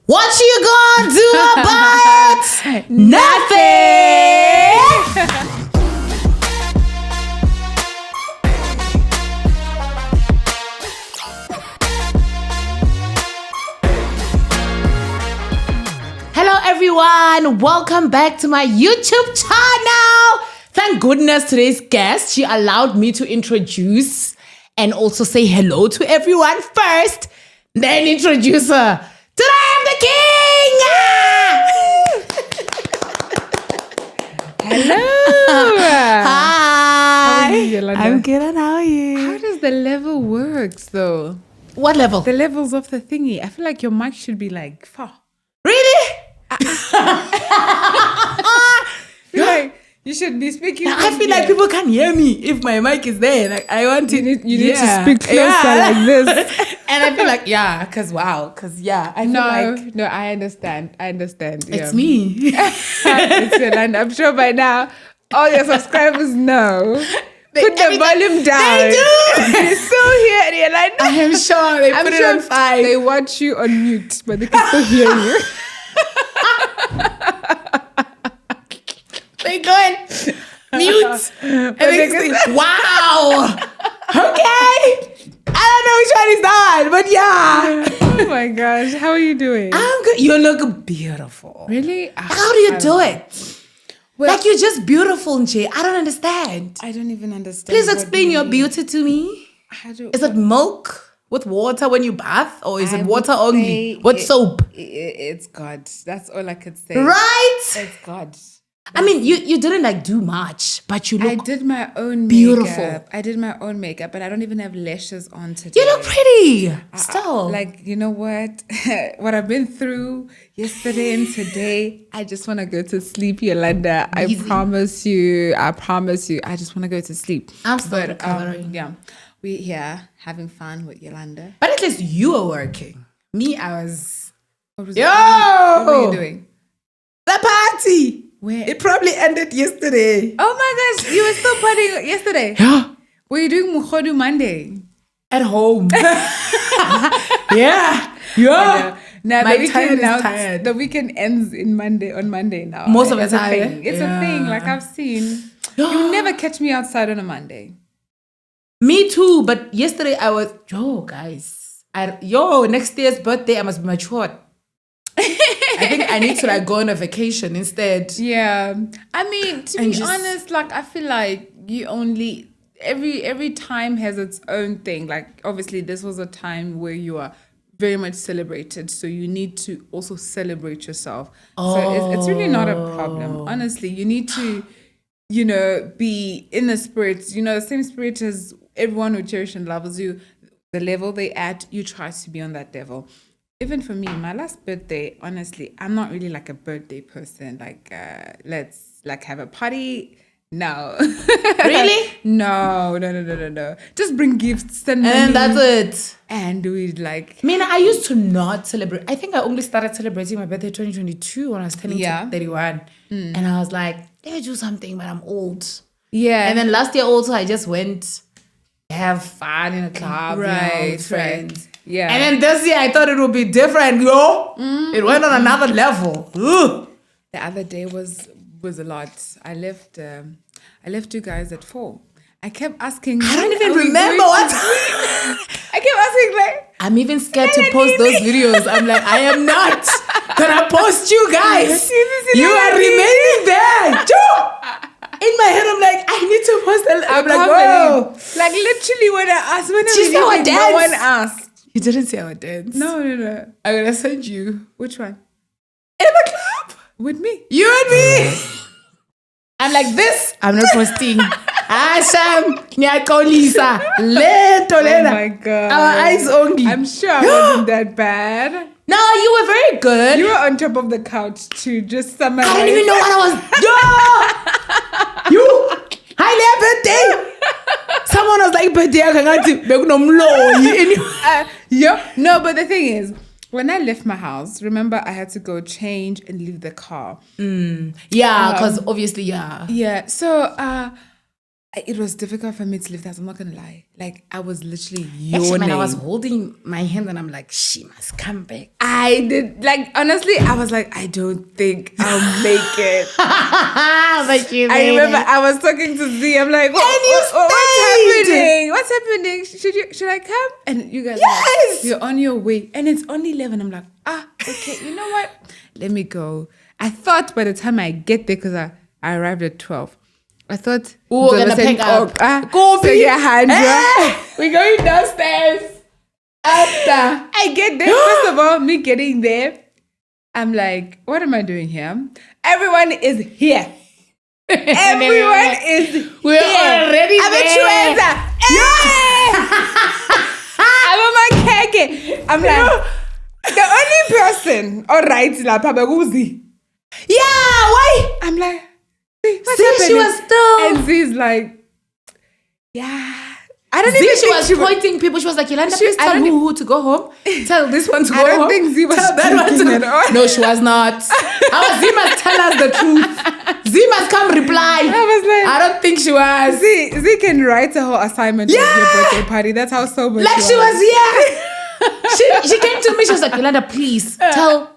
What you gonna do about it? Nothing! Hello everyone, welcome back to my YouTube channel. Thank goodness today's guest, she allowed me to introduce and also say hello to everyone first, then introduce her. Today I'm the king! Hello! Hi! How are you, Yolanda? I'm good, and how are you? How does the level works though? What level? The levels of the thingy. I feel like your mic should be like far. Really? Like you should be speaking. I feel like people can hear me if my mic is there. Like I want You it. need to speak closer like this. And I feel like, I feel like No, I understand. it's me. It's Yolanda. I'm sure by now all your subscribers know. Put the volume down. They do. You're still here, Yolanda. I am sure they put it on 5. They watch you on mute, but they can still hear you. They go and mute. And they say, wow. Okay. I don't know which one is that, but yeah. Oh my gosh, how are you doing? I'm good. You look beautiful. Really? How do you do it? Well, Like you're just beautiful, Nche. I don't understand. I don't even understand. Please what explain you your mean. beauty to me. Is it milk with water when you bath, or is it water only with soap? It's God. That's all I could say. Right? It's God. I mean, you didn't like do much, but you I look did my own beautiful. makeup. I did my own makeup, but I don't even have lashes on today. You look pretty. Still. Like, you know what? What I've been through yesterday and today, I just want to go to sleep, Yolanda. Easy. I promise you. I just want to go to sleep. I'm still recovering. Yeah. We're here having fun with Yolanda. But at least you were working. Me, I was. What Yo! What were you doing? The party. Where? It probably ended yesterday. Oh my gosh, you were still partying yesterday. Yeah. Were you doing Mukhodu Monday? At home. Yeah. Yeah. Now My the weekend time is now, tired. the weekend ends on Monday now. Most of the It's a time, thing. It's a thing. yeah. Like I've seen. You never catch me outside on a Monday. Me too. But yesterday I was, guys. Next year's birthday, I must be matured. I think I need to like go on a vacation instead. Yeah. I mean, to And be just- honest, like I feel like you only every time has its own thing. Like obviously this was a time where you are very much celebrated, so you need to also celebrate yourself. So it's really not a problem. Honestly, you need to, be in the spirit, the same spirit as everyone who cherishes and loves you. The level they at, you try to be on that level. Even for me, my last birthday, honestly, I'm not really like a birthday person. Like, let's like have a party. No. Really? No. Just bring gifts, send money. And that's it. And we like. I mean, I used to not celebrate. I think I only started celebrating my birthday 2022 when I was turning 31. And I was like, let me do something, but I'm old. Yeah. And then last year also, I just went to have fun in a club, with friends. Yeah. And then this year, I thought it would be different, It went on another level. Ugh. The other day was a lot. I left you guys at 4. I kept asking. I don't when even are we remember going what. I kept asking like. I'm even scared to post those videos. I'm like, I am not gonna post you guys. You are remaining there. In my head, I'm like, I need to post it. I'm like, whoa. Like literally when I asked, when She saw our no dance. one asked. You didn't see our dance. No. I'm gonna send you. Which one? In the club. With me. You and me. I'm like this. I'm not posting. Asham, Nyakolisa, Leto, Oh Lena. my god. Our eyes only. I'm sure I wasn't that bad. No, you were very good. You were on top of the couch too, just summarize. I don't even know what I was. You. Hi, birthday. Someone was like, birthday. No, but the thing is, when I left my house, remember I had to go change and leave the car. Yeah, because obviously, yeah. Yeah. So It was difficult for me to lift that. I'm not gonna lie. Like I was literally Actually, yawning. man, I was holding my hand and I'm like, she must come back. I did like honestly. I was like, I don't think I'll make it. But you I made remember it. I was talking to Z. I'm like, And you what's stayed. happening? What's happening? Should I come? And you guys, Yes. like, you're on your way, and it's only 11. I'm like, okay. You know what? Let me go. I thought by the time I get there, because I arrived at 12. I thought We're gonna pick up. Go so yeah, Handra. We're going downstairs. After I get there. First of all, me getting there, I'm like, what am I doing here? Everyone is here. Everyone is we're here. already I'm there. I'm on my keke. I'm like, the only person, all right, la Papa Guzi. Yeah, why? I'm like, what's See, she happening? was still. And Z's like, yeah. I don't See, even she think was she was. pointing people. She was like, Yolanda, She- please I tell don't who to go home. Tell this one to go I don't home. think Z was Tell that one speaking to at all. No, she was not. Z must tell us the truth. Z must come reply. I was like, I don't think she was. Z can write a whole assignment of Yeah. your birthday party. That's how sober Like she was. she came to me. She was like, Yolanda, please tell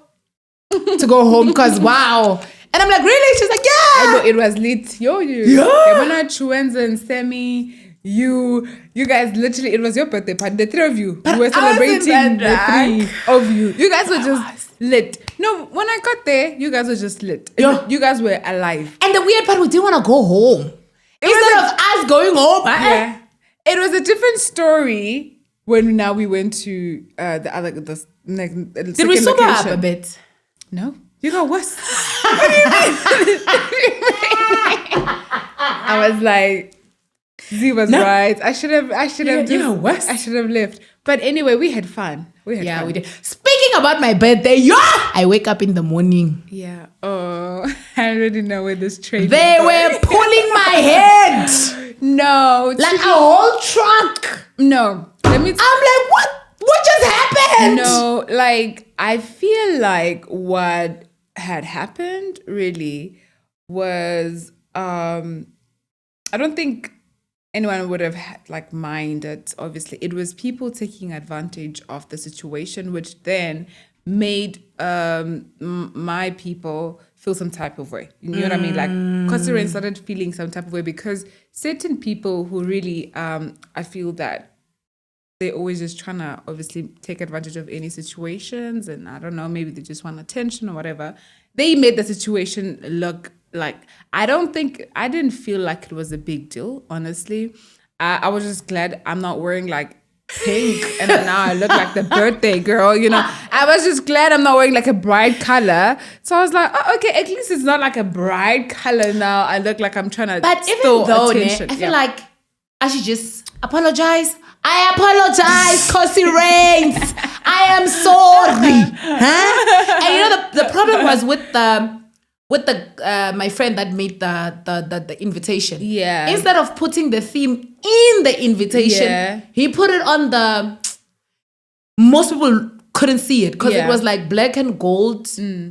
to go home because wow. And I'm like, really? She's like, I yeah. know it was lit. Yo, Yeah. Yamana, Chuenza, and Semi, you guys literally, it was your birthday party. The three of you. But We were I wasn't celebrating the that three of you. You guys were just lit. No, when I got there, you guys were just lit. Yeah. You guys were alive. And the weird part, we didn't want to go home. Instead of us going home, Yeah. It was a different story when now we went to the next. Did we sober up a bit? No. You got worse. What do you mean? I was like, Z was right. I should have worse. I should have left. But anyway, we had fun. Yeah, we did. Speaking about my birthday, I wake up in the morning. Yeah. Oh, I already know where this train They is going. were pulling my head No. like a whole truck. No. Let me I'm like, what? What just happened? No, like I feel like what had happened really was I don't think anyone would have minded. Obviously, it was people taking advantage of the situation, which then made my people feel some type of way. You know what I mean? Like Khosi started feeling some type of way because certain people who really I feel that they're always just trying to obviously take advantage of any situations, and I don't know, maybe they just want attention or whatever. They made the situation look like, I didn't feel like it was a big deal, honestly. I was just glad I'm not wearing like pink and now I look like the birthday girl, you know. I was just glad I'm not wearing like a bright color. So I was like, oh, okay, at least it's not like a bright color now. I look like I'm trying to But even steal though, attention. I feel like I should just apologize. I apologize, Khosi Reigns. I am sorry. Huh? And you know the problem was with the my friend that made the invitation. Yeah. Instead of putting the theme in the invitation, Yeah. he put it on the. Most people couldn't see it because it Yeah. was like black and gold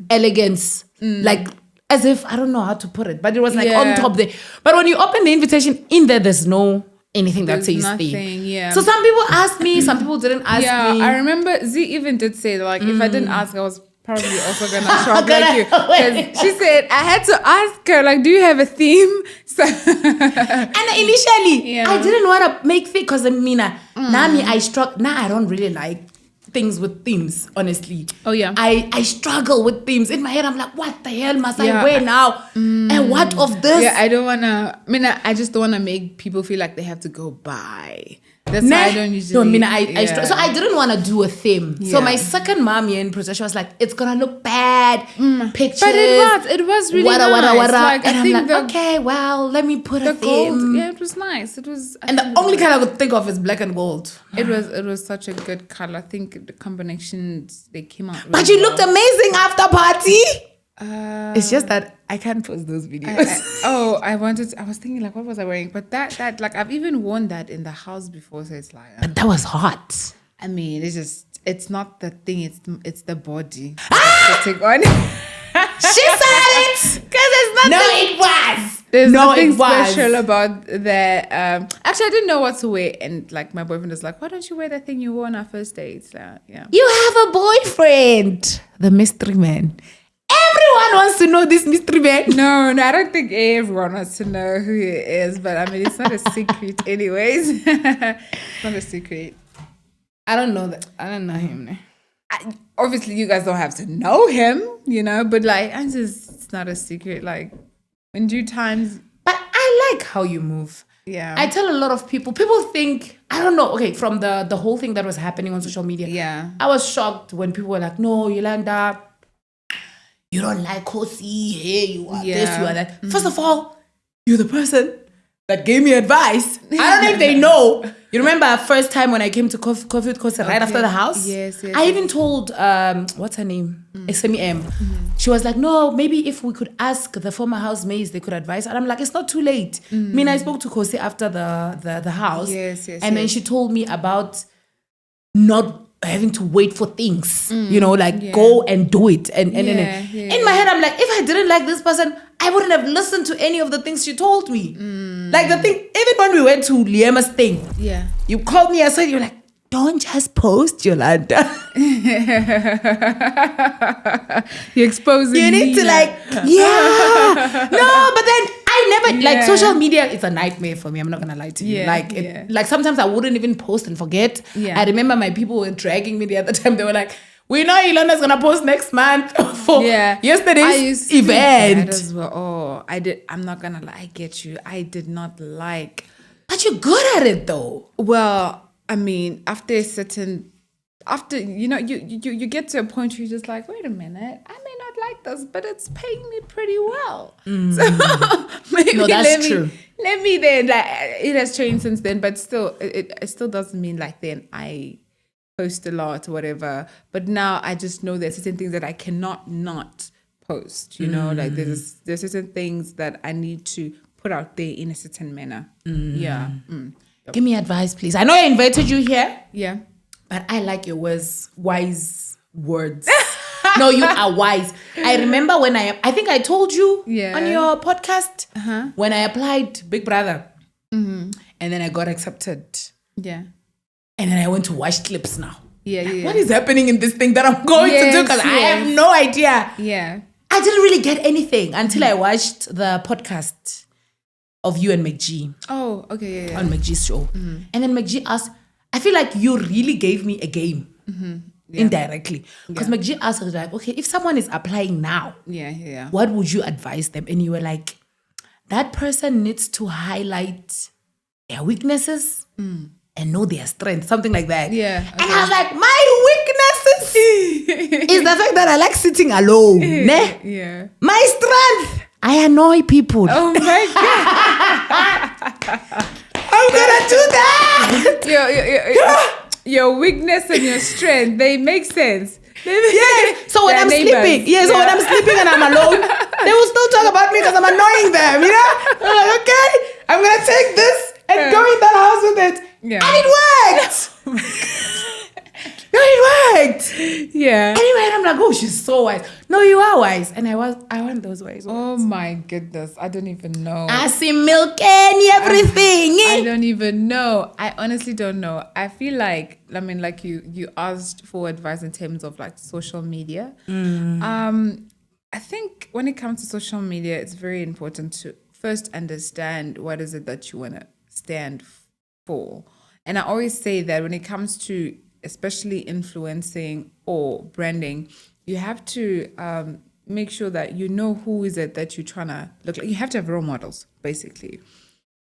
elegance, like as if I don't know how to put it, but it was like on Yeah. top there. But when you open the invitation in there's no anything that There's says nothing, theme. yeah. So some people asked me, some people didn't ask Yeah, me. I remember Z even did say like if I didn't ask, I was probably also gonna show up Gonna- like you. Because she said I had to ask her like, do you have a theme? So And initially, Yeah. I didn't want to make things because I don't really like things with themes, honestly. Oh, yeah. I struggle with themes. In my head, I'm like, what the hell must I Yeah. wear now? And what of this? yeah, I just don't wanna make people feel like they have to go buy. That's why I don't usually. So I didn't want to do a theme. So Yeah. my second mom here in Prussia, she was like, it's gonna look bad. Pictures. But it was really wada, nice. wada, wada. Like, And I I'm think like, the, okay, well, let me put a the gold. theme. Yeah, it was nice. It was. And the only color I could think of is black and gold. It was such a good color. I think the combinations they came out. Really But you well. looked amazing after party. Uh, It's just that I can't post those videos. I was thinking like, what was I wearing? But that like I've even worn that in the house before, so it's like, But that was hot. I mean, it's not the thing, it's the body that's putting on. She said it. Because it's not No, it was. There's No, nothing it was. special about that. Actually, I didn't know what to wear, and like my boyfriend was like, "Why don't you wear that thing you wore on our first date?" So, yeah. You have a boyfriend. The mystery man. Everyone wants to know this mystery man. No, I don't think everyone wants to know who he is, but I mean, it's not a secret, anyways. It's not a secret. I don't know that. I don't know him. Obviously, you guys don't have to know him, but like, it's not a secret. Like, in due times, But I like how you move. yeah. I tell a lot of people think, I don't know, okay, from the whole thing that was happening on social media. Yeah. I was shocked when people were like, no, Yolanda, you don't like Khosi. Hey, you are this, you are that. First of all, you're the person that gave me advice. I don't know if they know. You remember first time when I came to Coffee with Khosi right after the house? Yes. I even told, what's her name? SMEM. She was like, no, maybe if we could ask the former housemaids, they could advise. And I'm like, it's not too late. I mean, I spoke to Khosi after the house. Yes. And then she told me about not having to wait for things, go and do it. And in my head, I'm like, if I didn't like this person, I wouldn't have listened to any of the things she told me. Like the thing, even when we went to Liema's thing, you called me aside, you're like, don't just post, Yolanda. You're exposing You need to now. No, but then I never, like social media is a nightmare for me. I'm not going to lie to you. Like sometimes I wouldn't even post and forget. I remember my people were dragging me the other time. They were like, we know Yolanda's going to post next month for yesterday's event. As well. Oh, I'm not going to lie. I get you. I did not like. But you're good at it though. Well, I mean, after you get to a point where you're just like, wait a minute, I may not like this, but it's paying me pretty well. So maybe that's true. Let me then, like, it has changed since then, but still, it still doesn't mean like then I post a lot or whatever. But now I just know there's certain things that I cannot not post, like there's certain things that I need to put out there in a certain manner. Give me advice, please. I know I invited you here. Yeah. But I like your wise words. No, you are wise. I remember when I think I told you on your podcast when I applied Big Brother. And then I got accepted. Yeah. And then I went to watch clips now. Yeah. What is happening in this thing that I'm going to do? Because I have no idea. Yeah. I didn't really get anything until I watched the podcast of you and McG. Oh, okay, yeah. On McG's show. And then McG asked, I feel like you really gave me a game indirectly. Because McG asked, like, okay, if someone is applying now, what would you advise them? And you were like, that person needs to highlight their weaknesses and know their strengths, something like that. Yeah. Okay. And I was like, my weaknesses is the fact that I like sitting alone. Ne? Yeah. My strength, I annoy people. Oh my God. I'm gonna do that. Your weakness and your strength, they make sense. So when I'm sleeping, when I'm sleeping and I'm alone, they will still talk about me because I'm annoying them, I'm like, okay, I'm gonna take this and go in that house with it. Yeah. And it worked. No, it worked. Yeah. Anyway, I'm like, oh, she's so wise. No, you are wise. And I want those wise words. Oh my goodness. I don't even know. I see milk and everything. I don't even know. I honestly don't know. I feel like, like you asked for advice in terms of like social media. I think when it comes to social media, it's very important to first understand what is it that you want to stand for. And I always say that when it comes to especially influencing or branding, you have to make sure that you know who is it that you're trying to look like. You have to have role models, basically,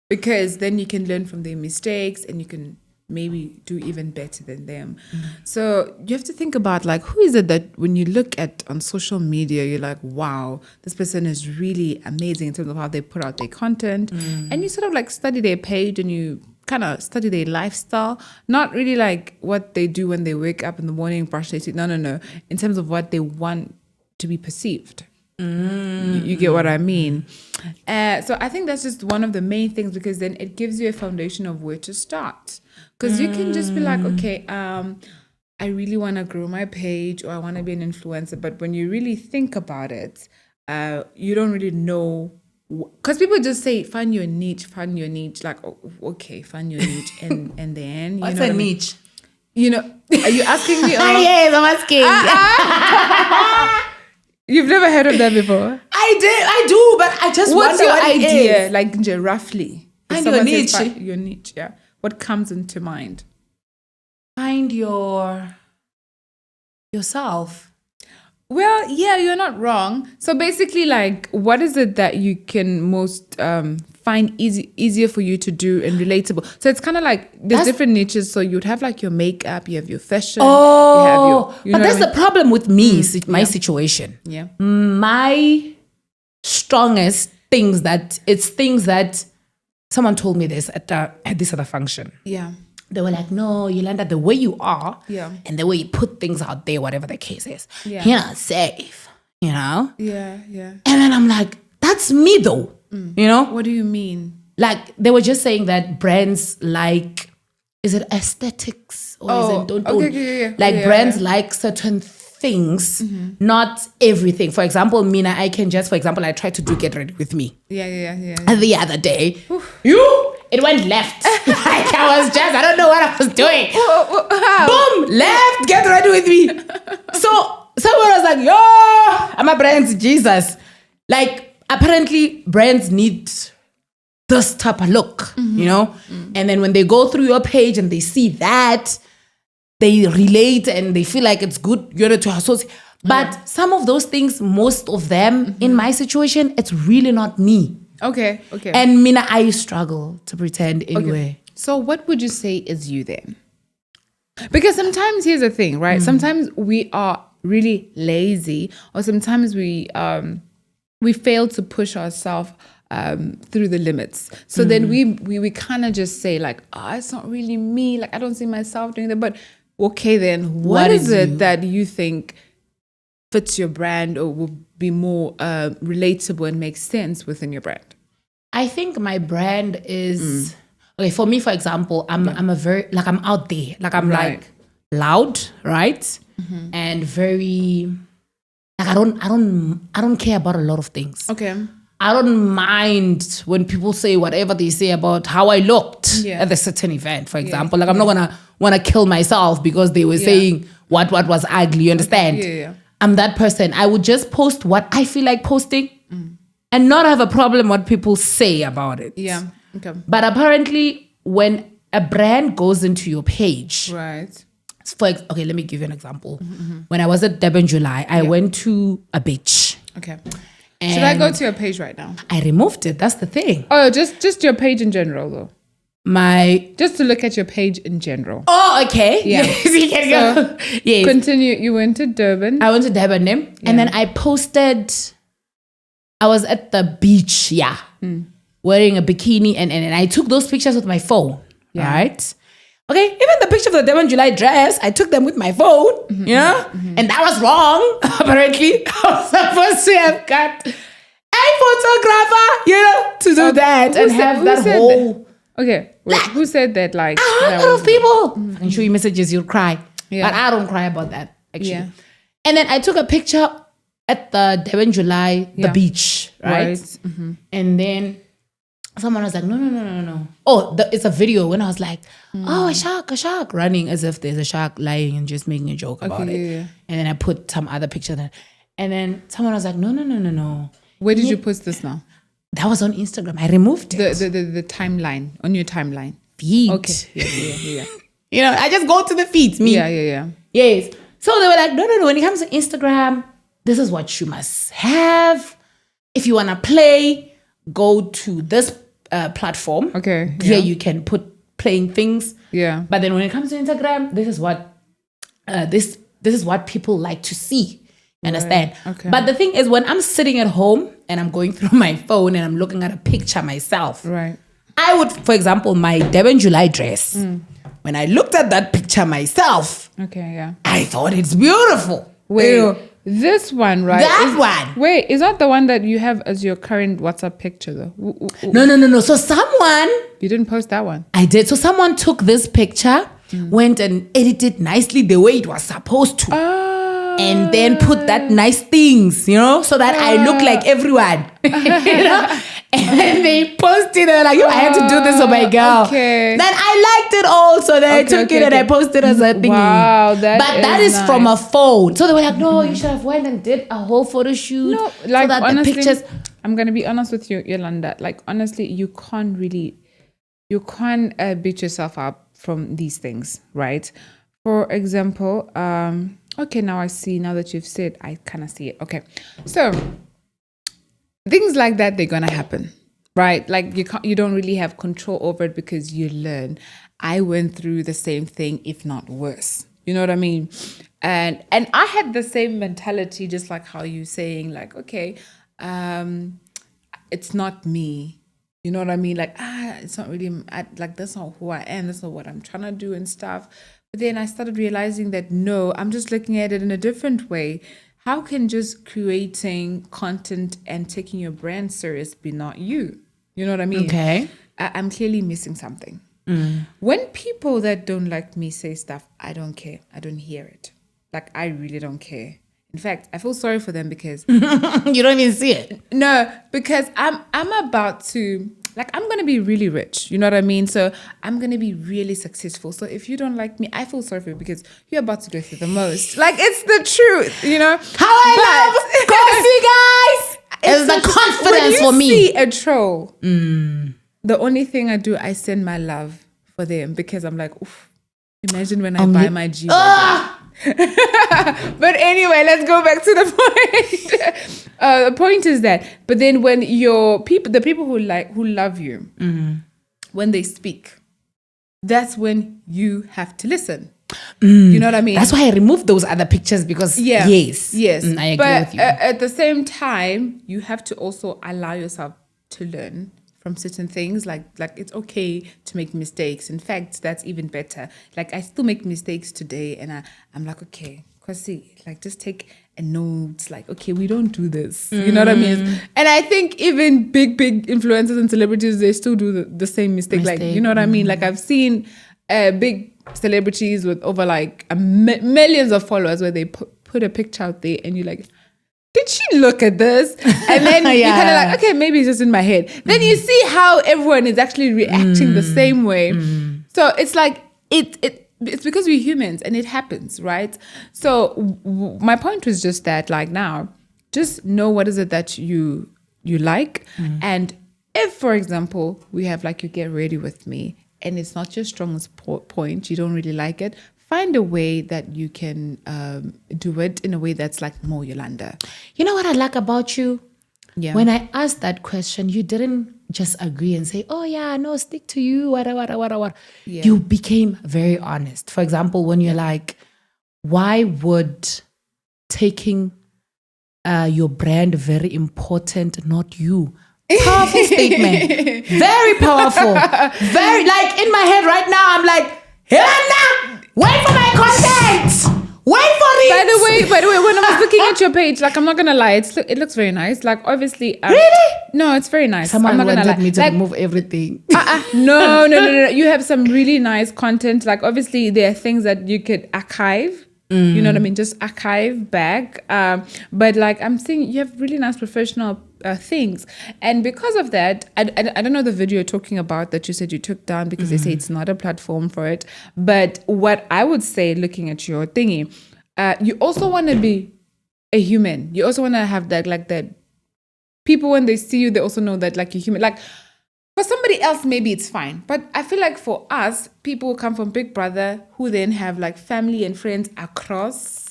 because then you can learn from their mistakes and you can maybe do even better than them. So you have to think about like, who is it that when you look at on social media, you're like, wow, this person is really amazing in terms of how they put out their content. And you sort of like study their page and you kind of study their lifestyle, not really like what they do when they wake up in the morning, brush their teeth. No. In terms of what they want to be perceived. You get what I mean? So I think that's just one of the main things, because then it gives you a foundation of where to start. Because you can just be like, okay, I really want to grow my page or I want to be an influencer. But when you really think about it, you don't really know because people just say, find your niche. Like, oh, okay, find your niche. And then, What's a niche? You know, are you asking me? Yes, I'm asking. You've never heard of that before? I do, but I just What's wonder your what it idea? is. Like, roughly. If Find your someone niche. says, find your niche, yeah. What comes into mind? Find yourself. Well, yeah, you're not wrong. So basically, like, what is it that you can most find easier for you to do and relatable? So it's kind of like there's different niches. So you'd have like your makeup, you have your fashion. Oh, you have your, you but know that's what I the problem with me, my yeah. situation. Yeah. My strongest things that someone told me this at this other function. Yeah. They were like, no, Yolanda, the way you are and the way you put things out there, whatever the case is, you're not safe, you know? Yeah. And then I'm like, that's me though, you know? What do you mean? Like, they were just saying that brands like, is it aesthetics? Or is it don't? Okay. Like brands like certain things, not everything. For example, Mina, I can just, for example, I tried to do Get Ready With Me. Yeah. The other day, it went left. Like I don't know what I was doing. Boom, left, Get Ready With Me. So someone was like, yo, I'm a brand, Jesus. Like, apparently brands need this type of look, you know? And then when they go through your page and they see that, they relate and they feel like it's good, you know, to associate. But some of those things, most of them, in my situation, it's really not me. Okay. And Mina, I struggle to pretend anyway. Okay. So what would you say is you then? Because sometimes here's the thing, right? Sometimes we are really lazy, or sometimes we fail to push ourselves through the limits. So then we kind of just say like, oh, it's not really me. Like, I don't see myself doing that. But okay, then what is it that you think fits your brand or will be more relatable and makes sense within your brand? I think my brand is okay. For me, for example, I'm a very like I'm out there, like I'm like loud, right, and very like I don't care about a lot of things. Okay. I don't mind when people say whatever they say about how I looked at a certain event, for example. Like I'm not gonna wanna kill myself because they were saying what was ugly. You understand? Yeah. I'm that person. I would just post what I feel like posting and not have a problem what people say about it. Yeah. Okay. But apparently, when a brand goes into your page, Right. okay, let me give you an example. When I was at Durban July, I went to a beach. Okay. Should I go to your page right now? I removed it. That's the thing. Oh, just your page in general, though. Just to look at your page in general. Oh, okay. Yeah. Yes, you can go. Yes. Continue. You went to Durban. I went to Durban, and then I posted. I was at the beach, wearing a bikini, and I took those pictures with my phone, right? Okay, even the picture of the Durban July dress, I took them with my phone, you know? And that was wrong, apparently. I was supposed to have got a photographer, you know, to do that and have that whole... Okay, wait, who said that? Like, a lot of people. I can show you messages, you'll cry. Yeah. But I don't cry about that, actually. Yeah. And then I took a picture at the Durban July, the beach, right? And then someone was like, no. Oh, it's a video when I was like, oh, a shark running as if there's a shark lying and just making a joke about it. Yeah. And then I put some other picture there. And then someone was like, no. Where did you post this now? That was on Instagram. I removed it. The timeline, on your timeline. Feed. Okay. Yeah. You know, I just go to the feeds. Me. Yeah. Yes. So they were like, no. When it comes to Instagram, this is what you must have. If you want to play, go to this platform. Okay. Here you can put playing things. Yeah. But then when it comes to Instagram, this is what this is what people like to see. Understand? Right. Okay. But the thing is, when I'm sitting at home and I'm going through my phone and I'm looking at a picture myself, right? I would, for example, my Durban July dress. When I looked at that picture myself, I thought it's beautiful. Wait, this one, right? That one. Wait, is that the one that you have as your current WhatsApp picture, though? No. So someone... You didn't post that one. I did. So someone took this picture, went and edited nicely the way it was supposed to. And then put that nice things, you know, so that I look like everyone, you know. And they posted it like, I had to do this for my girl. Okay. Then I liked it all, so then I took it and I posted as a thingy. Wow, that is nice. from a phone. So they were like, no, you should have went and did a whole photo shoot. No, like, so that honestly, the pictures. I'm gonna be honest with you, Yolanda. Like, honestly, you can't beat yourself up from these things, right? For example, okay, now that you've said, I kind of see it. Okay, so things like that, they're gonna happen, right? Like, you don't really have control over it because you learn. I went through the same thing, if not worse. You know what I mean? And I had the same mentality, just like how you saying, like, okay, it's not me. You know what I mean? Like, it's not really, like, that's not who I am. That's not what I'm trying to do and stuff. But then I started realizing that, no, I'm just looking at it in a different way. How can just creating content and taking your brand serious be not you? You know what I mean? Okay. I'm clearly missing something. When people that don't like me say stuff, I don't care. I don't hear it. Like, I really don't care. In fact, I feel sorry for them because you don't even see it. No, because I'm about to, like, I'm going to be really rich. You know what I mean? So I'm going to be really successful. So if you don't like me, I feel sorry for you because you're about to go through the most. Like, it's the truth, you know? How I love Khosi, guys! It's the confidence for me. When you see a troll, the only thing I do, I send my love for them because I'm like, oof, imagine when I buy my G. But anyway, let's go back to the point. The point is that, but then when the people who love you, when they speak, that's when you have to listen. You know what I mean? That's why I removed those other pictures because yes, I agree with you. At the same time, you have to also allow yourself to learn from certain things. Like it's okay to make mistakes. In fact, that's even better. Like, I still make mistakes today, and I'm like, okay, Khosi, like, just take a note. Like, okay, we don't do this. You know what I mean? And I think even big influencers and celebrities, they still do the same mistake. Like, you know what I mean? Like, I've seen big celebrities with over like millions of followers where they put a picture out there, and you're like, did she look at this? And then you're kind of like, okay, maybe it's just in my head. Then you see how everyone is actually reacting the same way. So it's like, it's because we're humans and it happens, right? So my point was just that, like, now, just know what is it that you like. And if, for example, we have, like, you get ready with me and it's not your strongest point, you don't really like it, find a way that you can do it in a way that's like more Yolanda. You know what I like about you? Yeah. When I asked that question, you didn't just agree and say, oh yeah, no, stick to you, whatever. Yeah. You became very honest. For example, when you're like, why would taking your brand very important, not you? Powerful statement. Very powerful. Very, like, in my head right now, I'm like, Yolanda, wait for my content. Wait for it. By the way, when I was looking at your page, like, I'm not gonna lie, it looks very nice. Like, obviously, really? No, it's very nice. Someone I'm not gonna wanted lie. me to like, remove everything. No. You have some really nice content. Like, obviously, there are things that you could archive. You know what I mean? Just archive back. But, like, I'm saying, you have really nice professional things. And because of that, I don't know the video you're talking about that you said you took down because they say it's not a platform for it. But what I would say, looking at your thingy, you also want to be a human. You also want to have that, like, that people, when they see you, they also know that, like, you're human. Like, for somebody else, maybe it's fine. But I feel like for us, people who come from Big Brother, who then have, like, family and friends across,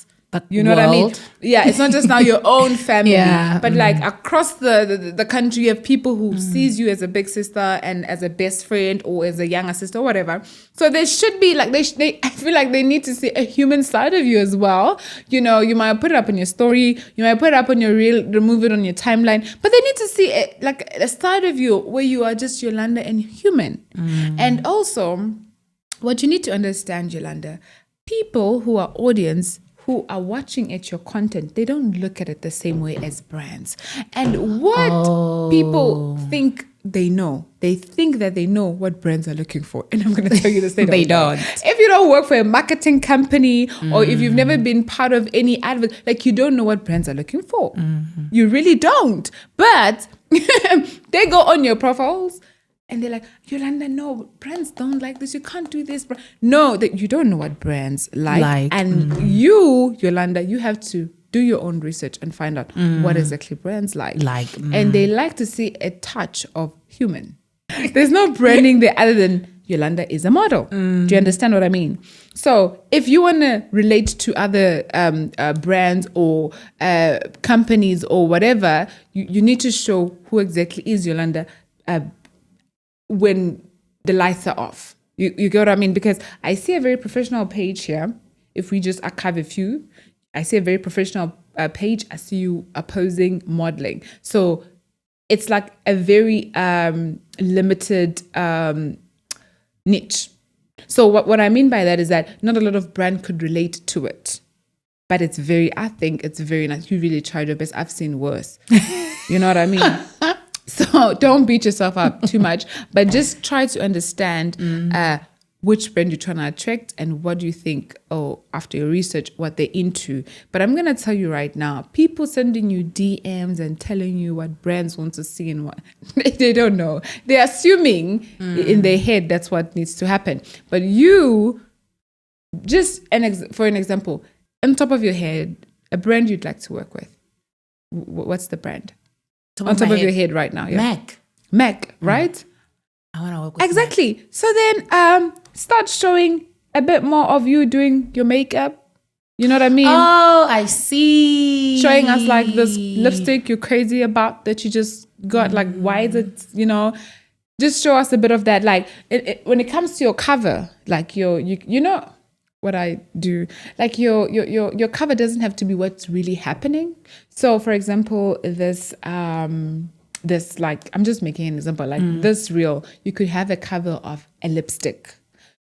you know what I mean? Yeah, it's not just now your own family, but like across the country, you have people who sees you as a big sister and as a best friend or as a younger sister or whatever. So there should be, like, I feel like they need to see a human side of you as well. You know, you might put it up on your story, you might put it up on your reel, remove it on your timeline, but they need to see a side of you where you are just Yolanda and human. And also, what you need to understand, Yolanda, people who are audience, who are watching at your content, they don't look at it the same way as brands. And what people think they know. They think that they know what brands are looking for. And I'm going to tell you this, They don't. If you don't work for a marketing company or if you've never been part of any advert, like you don't know what brands are looking for. You really don't. But they go on your profiles and they're like, Yolanda, no, brands don't like this. You can't do this. No, that you don't know what brands like. And you, Yolanda, you have to do your own research and find out what exactly brands like. And they like to see a touch of human. There's no branding there other than Yolanda is a model. Do you understand what I mean? So if you want to relate to other brands or companies or whatever, you need to show who exactly is Yolanda when the lights are off. You get what I mean? Because I see a very professional page here. If we just archive a few, I see a very professional page. I see you posing, modeling. So it's like a very limited niche. So what I mean by that is that not a lot of brand could relate to it. But I think it's very nice. You really tried your best. I've seen worse. You know what I mean? So don't beat yourself up too much, but just try to understand which brand you're trying to attract and what do you think, after your research, what they're into. But I'm going to tell you right now, people sending you DMs and telling you what brands want to see and what, they don't know. They're assuming in their head that's what needs to happen. But you, just for an example, on top of your head, a brand you'd like to work with. What's the brand? On top of your head right now. Yeah. Mac, right? I want to work with exactly. Mac. So then start showing a bit more of you doing your makeup. You know what I mean? Oh, I see. Showing us like this lipstick you're crazy about that you just got. Like, why is it, just show us a bit of that. Like, when it comes to your cover, like you know what I do, like your cover doesn't have to be what's really happening. So for example, this like, I'm just making an example, like this reel, you could have a cover of a lipstick.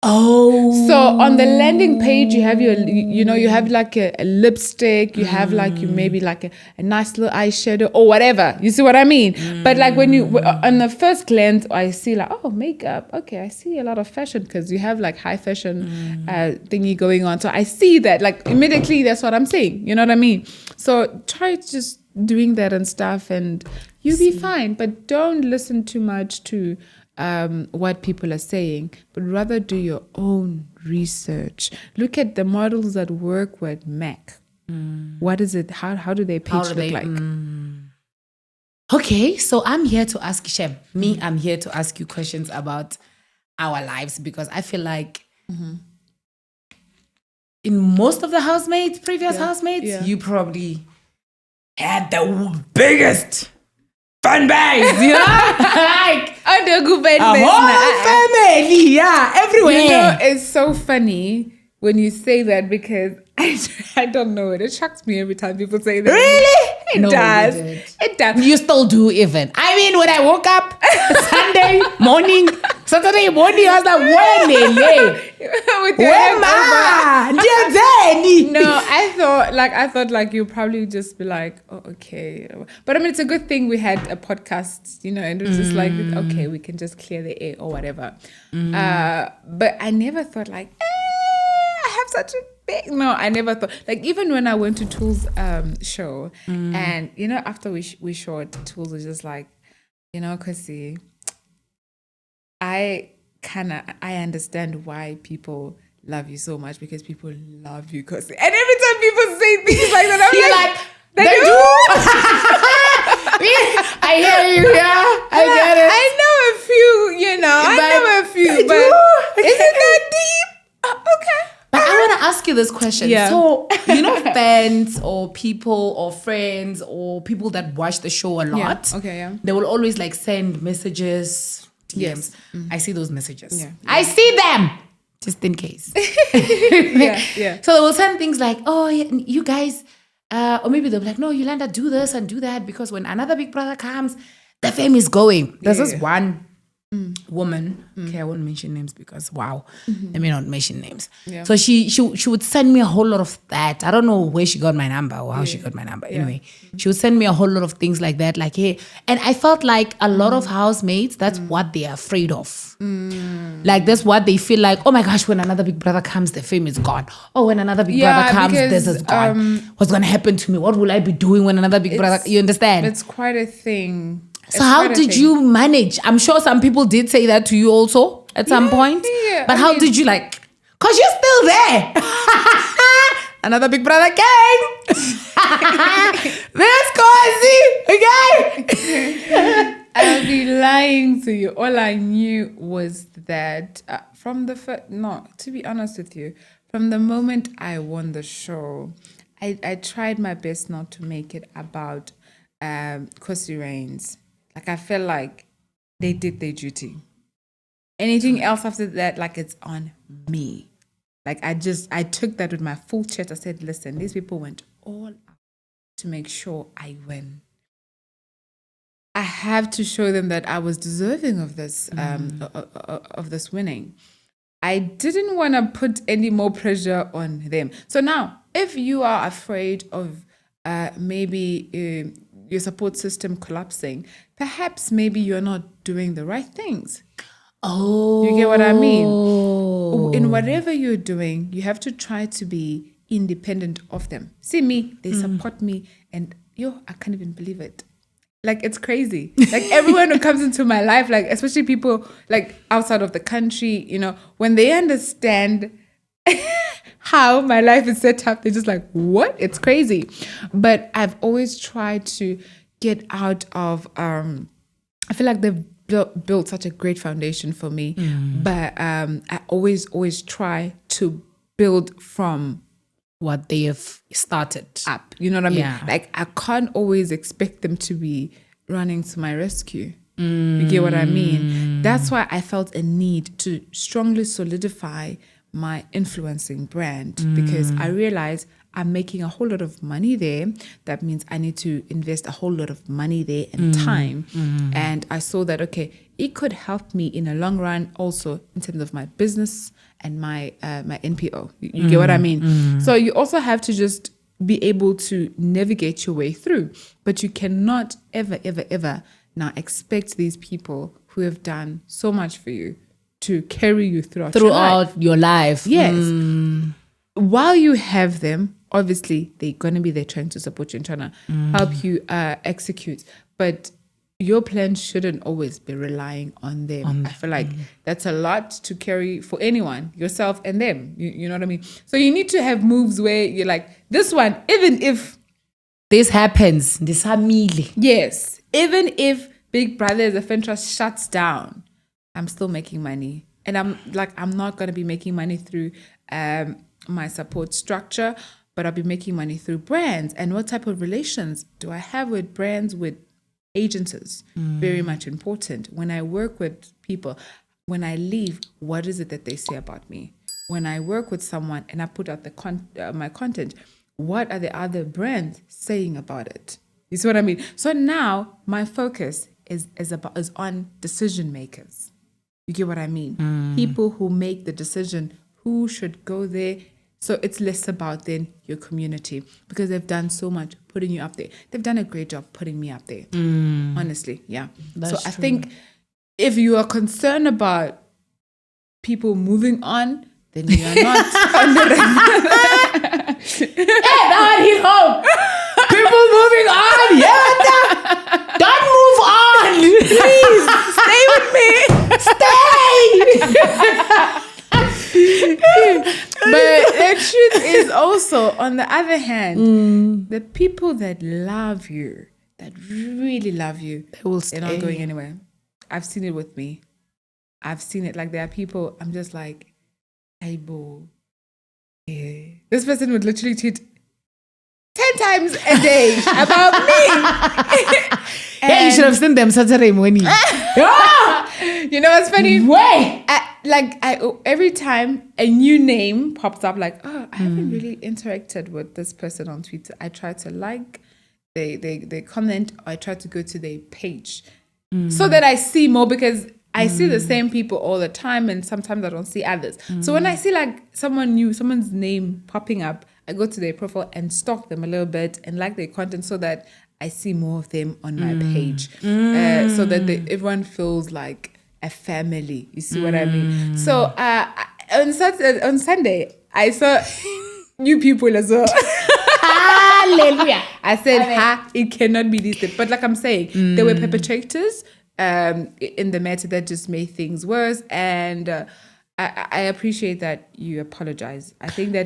Oh. So on the landing page, you have you have like a lipstick, you have like you maybe like a nice little eyeshadow or whatever. You see what I mean? But like when you, on the first glance, I see like, makeup. Okay, I see a lot of fashion because you have like high fashion thingy going on. So I see that like immediately, that's what I'm saying. You know what I mean? So try just doing that and stuff and you'll be fine. But don't listen too much to what people are saying, but rather do your own research. Look at the models that work with Mac. What is it? How do their page look like? Okay, so I'm here to ask Shem. I'm here to ask you questions about our lives because I feel like in most of the previous housemates, you probably had the biggest fan base, like a whole family, everywhere. It's so funny when you say that because I don't know it. It shocks me every time people say that. Really? It does. It does. You still do even. I mean, when I woke up Sunday morning, Saturday morning, I was like, no, I thought like you probably just be like, okay. But I mean, it's a good thing we had a podcast, and it was just like, okay, we can just clear the air or whatever. But I never thought like, I have such a big, no, I never thought, like even when I went to Tool's show and, after we showed, Tools was just like, Khosi, I understand why people love you so much because people love you, Khosi. And every time people say things like that, I'm like, they do. I hear you, yeah. I get it. I know a few, but isn't that deep? Okay. But I want to ask you this question. Yeah. So, fans or people or friends or people that watch the show a lot, they will always like send messages, DMs. Yes. I see those messages. Yeah. I see them, just in case. Yeah. So they will send things like, you guys, or maybe they'll be like, no, Yolanda, do this and do that because when another big brother comes, the fame is going. There's this one woman. Okay, I won't mention names because wow, let me not mention names. Yeah. So she would send me a whole lot of that. I don't know where she got my number or how she got my number. Anyway, she would send me a whole lot of things like that. Like, hey, and I felt like a lot of housemates, that's what they're afraid of. Like that's what they feel like. Oh my gosh, when another big brother comes, the fame is gone. Oh, when another big brother comes, this is gone. What's gonna happen to me? What will I be doing when another big brother? You understand? It's quite a thing. So how did you manage? I'm sure some people did say that to you also at some point. Yeah. But how did you like? Because you're still there. Another big brother came. There's Khosi. Okay. I'll be lying to you. All I knew was that from the first, no, to be honest with you, from the moment I won the show, I tried my best not to make it about Khosi Reigns. Like I felt like they did their duty. Anything else after that, like it's on me. Like I took that with my full chest. I said, listen, these people went all out to make sure I win. I have to show them that I was deserving of this, of this winning. I didn't want to put any more pressure on them. So now, if you are afraid of maybe your support system collapsing, perhaps maybe you're not doing the right things. Oh. You get what I mean? In whatever you're doing, you have to try to be independent of them. See me, they support me, and I can't even believe it. Like, it's crazy. Like, everyone who comes into my life, like, especially people, like, outside of the country, you know, when they understand how my life is set up, they're just like, what? It's crazy. But I've always tried to get out of, I feel like they've built such a great foundation for me. But I always try to build from what they have started up. You know what I mean? Yeah. Like, I can't always expect them to be running to my rescue. You get what I mean? That's why I felt a need to strongly solidify my influencing brand, because I realized I'm making a whole lot of money there. That means I need to invest a whole lot of money there and time. And I saw that, okay, it could help me in the long run also in terms of my business and my my NPO. You get what I mean? So you also have to just be able to navigate your way through. But you cannot ever now expect these people who have done so much for you to carry you throughout your life. Yes. While you have them, obviously they're going to be there trying to support you and trying to help you execute. But your plan shouldn't always be relying on them. I feel like that's a lot to carry for anyone, yourself and them. You know what I mean? So you need to have moves where you're like, this one, even if this happens, this family. Yes. Even if Big Brother as a Fentress shuts down, I'm still making money. And I'm not going to be making money through my support structure, but I'll be making money through brands. And what type of relations do I have with brands, with agencies? Very much important. When I work with people, when I leave, what is it that they say about me? When I work with someone and I put out my content, what are the other brands saying about it? You see what I mean? So now my focus is on decision makers. You get what I mean? People who make the decision who should go there. So it's less about then your community, because they've done so much putting you up there. They've done a great job putting me up there. Honestly, yeah. That's so I true. think if you are concerned about people moving on, then you are not on the right. Hey, now hit home. People moving on. Yolanda, don't move on. Please stay with me. Stay. But the truth is also, on the other hand, the people that love you, that really love you, they're not going anywhere. I've seen it with me. I've seen it. Like, there are people, I'm just like, hey, boo. Yeah. This person would literally tweet 10 times a day about me. Yeah, you should have seen them Saturday morning. You know what's funny? Wait. Every time a new name pops up, like, oh, I haven't really interacted with this person on Twitter. I try to like they comment, or I try to go to their page so that I see more, because I see the same people all the time, and sometimes I don't see others. So when I see like someone new, someone's name popping up, I go to their profile and stalk them a little bit and like their content so that I see more of them on my page, so that everyone feels like a family. You see what I mean? So on Sunday, I saw new people as well. Hallelujah. I said, it cannot be this. But like I'm saying, there were perpetrators in the matter that just made things worse. And I appreciate that you apologize. I think that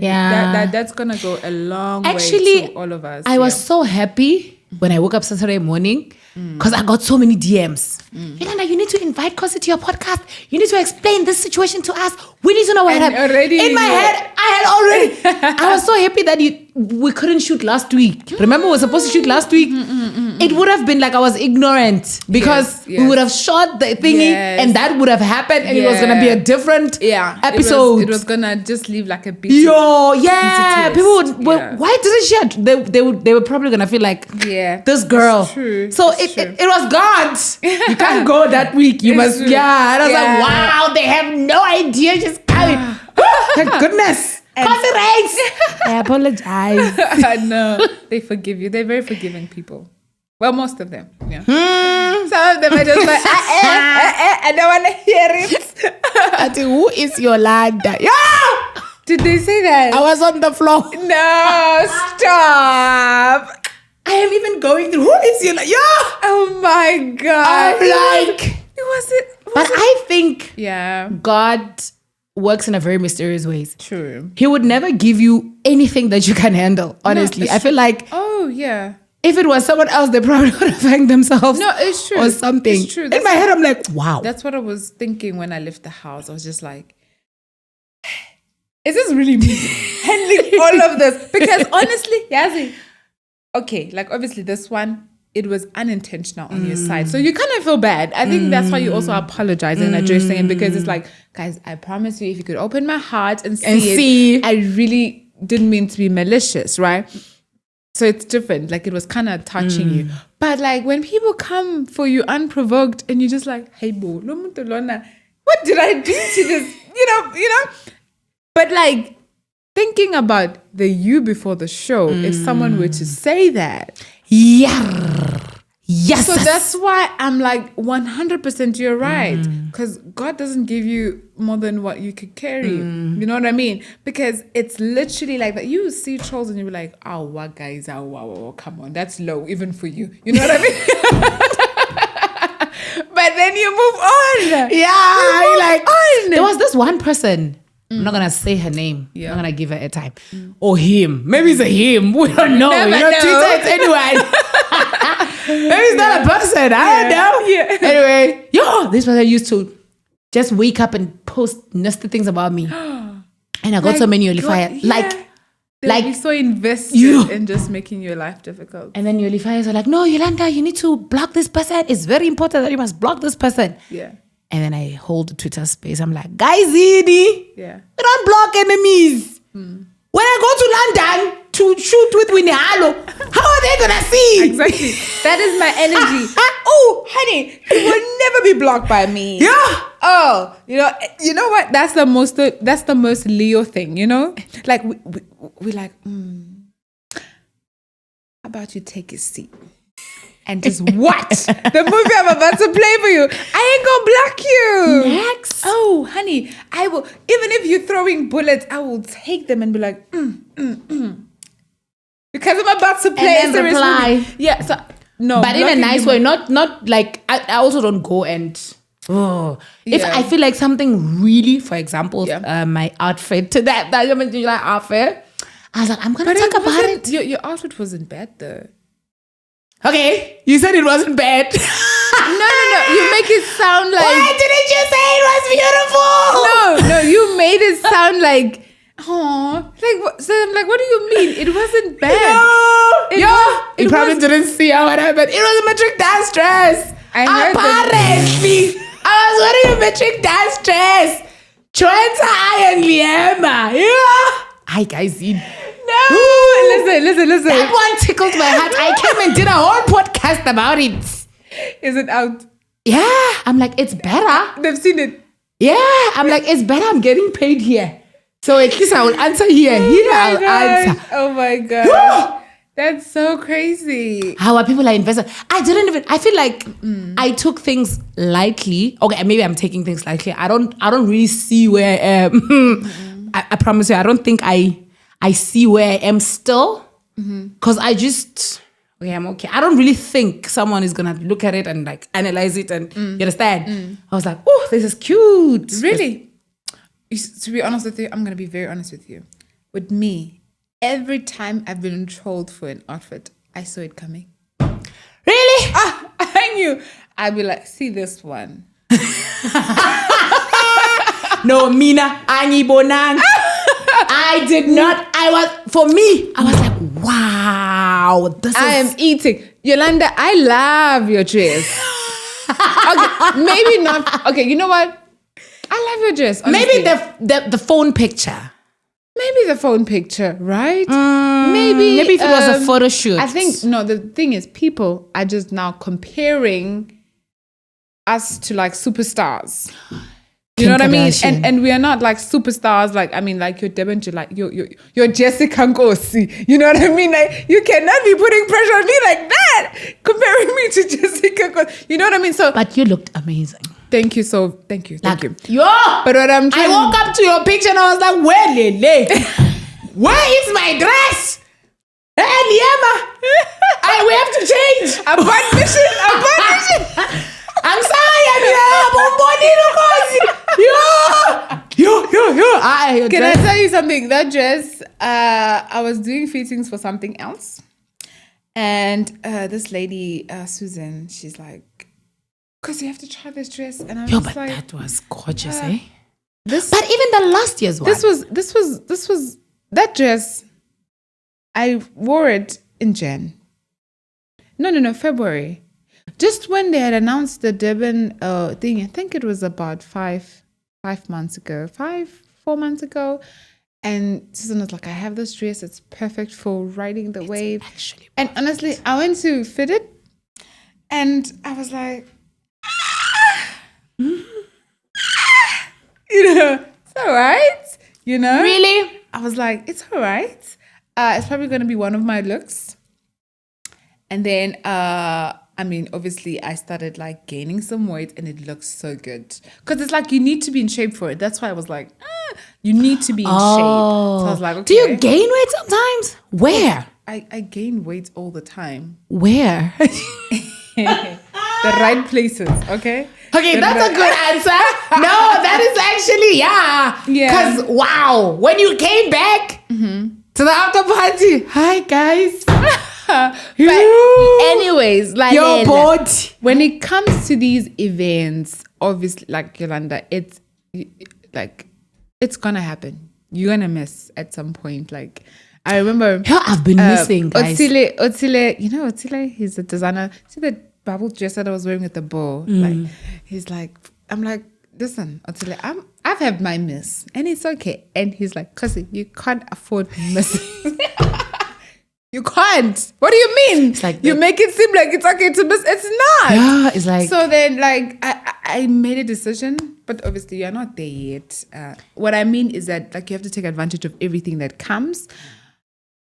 that's going to go a long way to all of us. I was so happy when I woke up Saturday morning because I got so many DMs. Yolanda, you need to invite Khosi to your podcast. You need to explain this situation to us. We need to know what happened. In my head, I was so happy that we couldn't shoot last week. Remember, we were supposed to shoot last week? It would have been like I was ignorant because we would have shot the thingy and that would have happened and it was going to be a different episode. It was going to just leave like a bit. People would, why didn't she? They were probably going to feel like, this girl. True. So it was God. You can't go that week. You must, and I was like, wow, they have no idea she's coming. Thank goodness. Khosi race. I apologize. No, they forgive you. They're very forgiving people. Well, most of them. Yeah. Some of them are just like, I don't want to hear it. I think, who is Yolanda? Yeah! Did they say that? I was on the floor. No, stop. I am even going through, who is Yolanda? Yeah! Oh my God. I'm like, but I think God works in a very mysterious ways. True. He would never give you anything that you can handle, honestly. I feel like if it was someone else, they probably would have hanged themselves. No, it's true. Or something. It's true. In my head, I'm like, wow. That's what I was thinking when I left the house. I was just like, is this really me handling all of this? Because honestly, Yazi, okay, like obviously this one, it was unintentional on your side. So you kind of feel bad. I think that's why you also apologize and addressing it, because it's like, guys, I promise you, if you could open my heart and see it, I really didn't mean to be malicious, right? So it's different. Like it was kind of touching you. But like when people come for you unprovoked and you're just like, hey, bo, what did I do to this? You know? But like thinking about the you before the show, if someone were to say that. Yes. So that's why I'm like 100% you're right. Because God doesn't give you more than what you could carry. You know what I mean? Because it's literally like that. You see trolls and you're like, oh, what guys? Oh, wow, come on. That's low even for you. You know what I mean? But then you move on. There was this one person. I'm not gonna say her name. I'm not gonna give her a time. Or him. Maybe it's a him. We don't know. Never know. Twitter, it's anyone. Maybe it's not a person. I don't know. Anyway, this person used to just wake up and post nasty things about me. And I got so many Yolifiers. They'll be so invested in just making your life difficult. And then Yolifiers are like, no, Yolanda, you need to block this person. It's very important that you must block this person. Yeah. And then I hold the Twitter space. I'm like, guys, we don't block enemies. When I go to London to shoot with Winnie Harlow, how are they going to see? Exactly. That is my energy. Oh, honey, you will never be blocked by me. Yeah. Oh, you know what? That's the most Leo thing, you know? Like, we like, how about you take a seat? And just watch the movie I'm about to play for you. I ain't gonna block you. Next. Oh, honey, I will. Even if you're throwing bullets, I will take them and be like, because I'm about to play and then reply. Movie. Yeah. So no, but in a nice way. Not like I also don't go and. If I feel like something really, for example, my outfit to that July outfit, I was like, I'm gonna talk about it. Your outfit wasn't bad though. Okay, you said it wasn't bad. No. You make it sound like. Why didn't you say it was beautiful? No. You made it sound like. Oh, like so. I'm like, what do you mean? It wasn't bad. You probably didn't see how it happened. It was a metric dance dress. Apparently, I was wearing a metric dance dress. Trenta and Liema. Hi guys. No, listen. That one tickled my heart. I came and did a whole podcast about it. Is it out? Yeah, I'm like, it's better. They've seen it. Yeah, I'm like, it's better. I'm getting paid here. So at least I will answer here. Here I'll answer. Oh my god. That's so crazy. How are people are invested? I feel like I took things lightly. Okay, maybe I'm taking things lightly. I don't really see where I am. I promise you, I don't think I see where I am still. Because I'm okay. I don't really think someone is gonna look at it and like analyze it and you understand. I was like, oh, this is cute. Really? To be honest with you, I'm gonna be very honest with you. With me, every time I've been trolled for an outfit, I saw it coming. Really? I knew. I'd be like, see this one. No, Mina, Ani Bonang. I did not. I was like, wow, I am eating. Yolanda, I love your dress. Okay, maybe not. Okay, you know what? I love your dress. Honestly. Maybe the phone picture. Maybe the phone picture, right? Maybe if it was a photo shoot. I think, no, the thing is, people are just now comparing us to like superstars. You know what I mean? And we are not like superstars. Like, I mean, like your Durban July, your Jessica Khosi. You know what I mean? Like, you cannot be putting pressure on me like that, comparing me to Jessica Khosi. You know what I mean? So, but you looked amazing. Thank you. Thank you. Yo! But what I'm trying, I woke up to your picture and I was like, where Lele? Where is my dress? Hey, Liama! We have to change. Abort mission. I'm sorry, Yo. Can I tell you something? That dress, I was doing fittings for something else. And this lady, Susan, she's like, because you have to try this dress. And I was but like, that was gorgeous, eh? But even the last year's one. This was that dress. I wore it in No, February. Just when they had announced the Durban thing, I think it was about 4 months ago. And Susan was like, I have this dress. It's perfect for riding the wave. Actually, and honestly, I went to fit it. And I was like, it's all right. Really? I was like, it's all right. It's probably going to be one of my looks. And then, obviously I started like gaining some weight and it looks so good. Because it's like you need to be in shape for it. That's why I was like, you need to be in shape. So I was like, okay. Do you gain weight sometimes? Where? I gain weight all the time. Where? The right places, okay? Okay, that's a good answer. No, that is actually, yeah. Because, wow, when you came back to the after party, hi, guys. But anyways, like, your board. When it comes to these events, obviously, like Yolanda, it's like, it's going to happen. You're going to miss at some point. Like, I remember. Yeah, I've been missing, guys. Otile, you know Otile? He's a designer. See the bubble dress that I was wearing with the bow? Like, he's like, I'm like, listen, Otile, I've had my miss and it's okay. And he's like, Khosi, you can't afford missing. You can't. What do you mean? It's like you make it seem like it's okay to miss. It's not. Yeah, it's like. So then, like, I made a decision, but obviously you're not there yet. What I mean is that, like, you have to take advantage of everything that comes.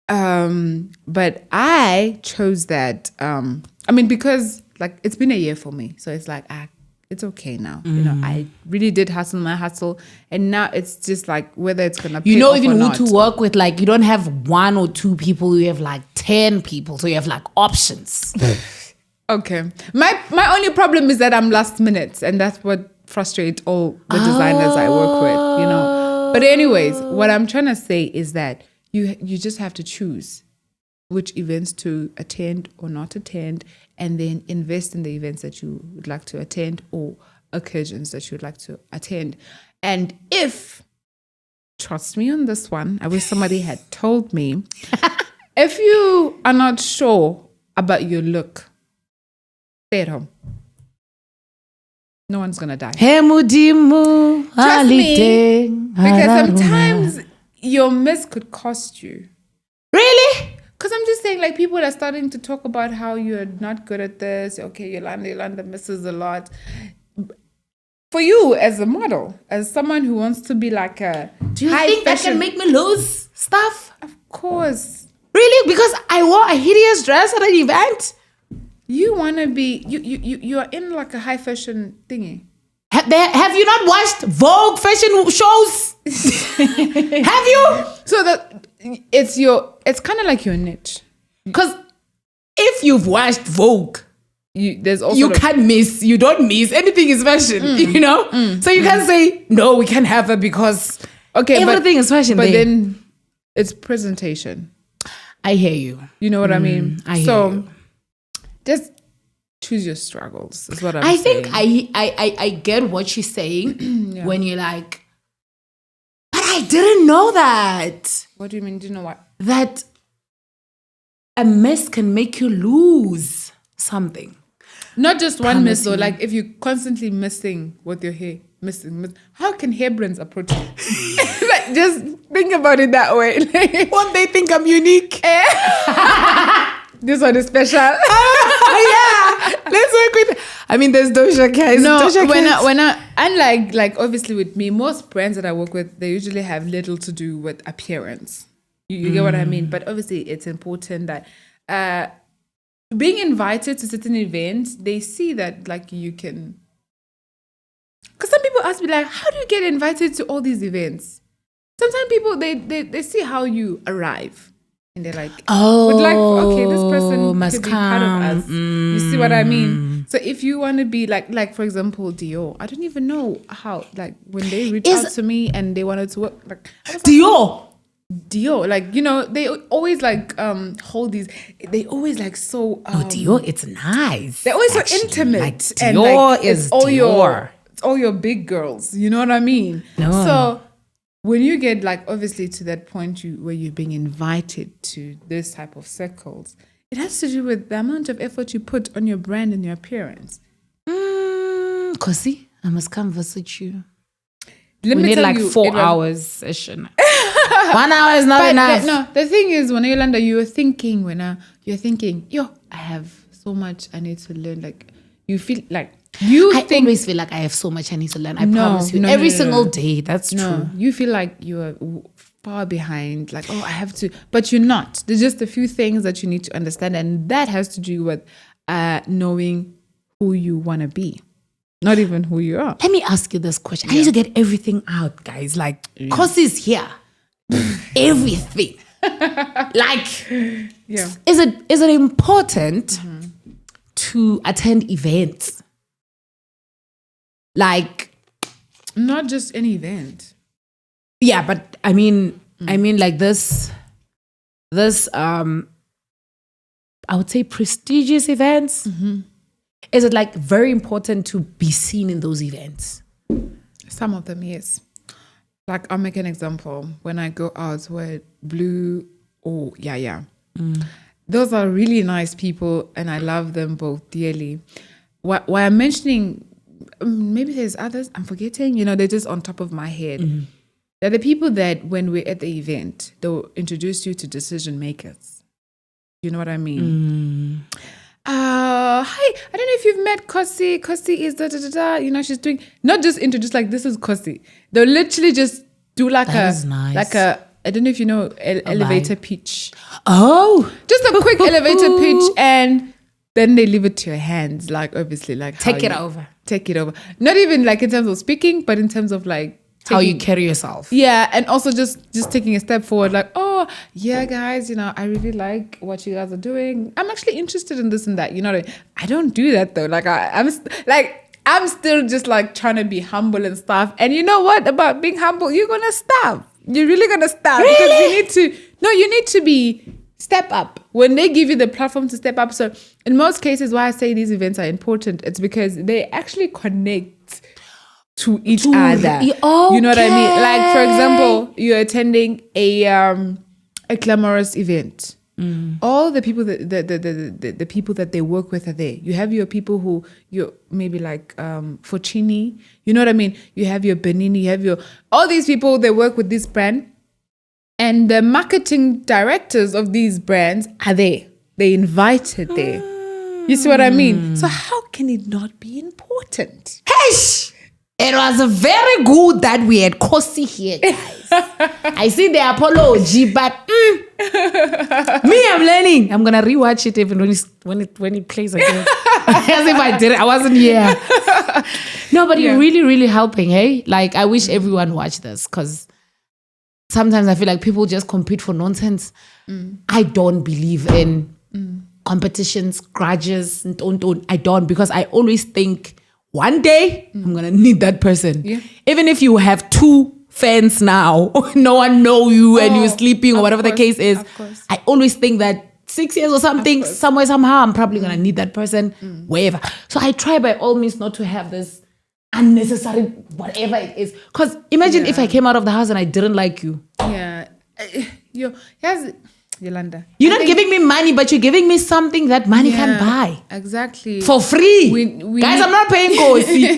But I chose that. Because like it's been a year for me, so it's like it's okay now. You know, I really did hustle my hustle, and now it's just like whether it's gonna pay off even or who not. to work with. Like you don't have 1 or 2 people, you have like 10 people, so you have like options. Okay, my only problem is that I'm last minute, and that's what frustrates all the designers I work with. You know, but anyways, what I'm trying to say is that you just have to choose which events to attend or not attend, and then invest in the events that you would like to attend or occasions that you would like to attend. And if, trust me on this one, I wish somebody had told me, if you are not sure about your look, stay at home. No one's going to die. Trust me, because sometimes your miss could cost you. Really? Because I'm just saying, like, people are starting to talk about how you're not good at this. Okay, Yolanda misses a lot. For you as a model, as someone who wants to be like a Do you think that can make me lose stuff? Of course. Really? Because I wore a hideous dress at an event? You want to be, you are in like a high fashion thingy. Have you not watched Vogue fashion shows? Have you? So that it's kind of like your niche. Because if you've watched Vogue, there's also you can't miss. You don't miss. Anything is fashion, you know? So you can't say, no, we can't have it because everything is fashion. But then it's presentation. I hear you. You know what I mean? I hear you. Just choose your struggles is what I'm saying. Think I get what you're saying when you're like, but I didn't know that. What do you mean? Do you know what? That a mess can make you lose something. Not just one miss though. Like if you're constantly missing with your hair, missing. How can hair brands approach you? Like just think about it that way. Won't they think I'm unique? This one is special. Yeah, let's work with. I mean, there's Doja Cat. No, when I unlike like obviously with me, most brands that I work with, they usually have little to do with appearance. You get what I mean? But obviously, it's important that being invited to certain events, they see that like you can. Because some people ask me like, how do you get invited to all these events? Sometimes people they see how you arrive. And they're like, okay, this person must could be come. part of us. You see what I mean? So if you want to be like for example, Dior, I don't even know how, like when they reached out to me and they wanted to work, like Dior, like, you know, they always like hold these, they always like so. Dior, it's nice. They're always so intimate. Like, Dior is Dior. It's all your big girls. You know what I mean? No. So when you get like obviously to that point where you're being invited to this type of circles, it has to do with the amount of effort you put on your brand and your appearance. Khosi, I must come visit you. We need like 4 hours session. 1 hour is not enough. No, the thing is, when Yolanda, you're thinking, yo, I have so much I need to learn. Like you feel like I always feel like I have so much I need to learn. I promise you, every single day. That's true. You feel like you're far behind. Like, oh, I have to, but you're not. There's just a few things that you need to understand, and that has to do with knowing who you want to be, not even who you are. Let me ask you this question. I need to get everything out, guys. Like, Khosi is here. Everything. Like, is it important to attend events? Like, not just any event. Yeah, but I mean like this I would say prestigious events. Is it like very important to be seen in those events? Some of them, yes. Like I'll make an example. When I go out with Blue or Yaya, those are really nice people, and I love them both dearly. Why I'm mentioning. Maybe there's others I'm forgetting, you know, they're just on top of my head. They're the people that when we're at the event, they'll introduce you to decision makers. You know what I mean? Hi, I don't know if you've met Khosi. Khosi is da-da-da-da. You know, she's doing, not just introduce like, this is Khosi. They'll literally just do like nice. I don't know if you know, elevator pitch. Oh. Just a quick elevator pitch, and then they leave it to your hands. Like, obviously, like Take it over. Not even like in terms of speaking, but in terms of like how you carry yourself. Yeah, and also just taking a step forward. Like, oh yeah, guys, you know, I really like what you guys are doing. I'm actually interested in this and that. You know, I don't do that though. Like I'm still just like trying to be humble and stuff. And you know what about being humble? You're gonna stop. You're really gonna stop because you need to be. Step up when they give you the platform to step up. So in most cases, why I say these events are important, it's because they actually connect to each other. Okay. You know what I mean? Like for example, you're attending a Glamorous event. All the people the people that they work with are there. You have your people who you're maybe like Fortini. You know what I mean? You have your Benini. You have all these people. They work with this brand. And the marketing directors of these brands are there. They invited there. You see what I mean? So how can it not be important? Hesh! It was very good that we had Khosi here, guys. I see the apology, but me, I'm learning. I'm gonna rewatch it even when it plays again. As if I did it, I wasn't here. No, but you're really, really helping, hey? Like, I wish everyone watched this, because sometimes I feel like people just compete for nonsense. I don't believe in competitions, grudges, and don't. I don't, because I always think one day I'm gonna need that person. Yeah. Even if you have 2 fans now, no one know you and you're sleeping or whatever the case is. I always think that 6 years or something, somewhere, somehow, I'm probably gonna need that person, wherever. So I try by all means not to have this unnecessary whatever it is. Because imagine if I came out of the house and I didn't like you. Yeah. Here's Yolanda. You're not giving me money, but you're giving me something that money can buy. Exactly. For free. Guys, I'm not paying Khosi.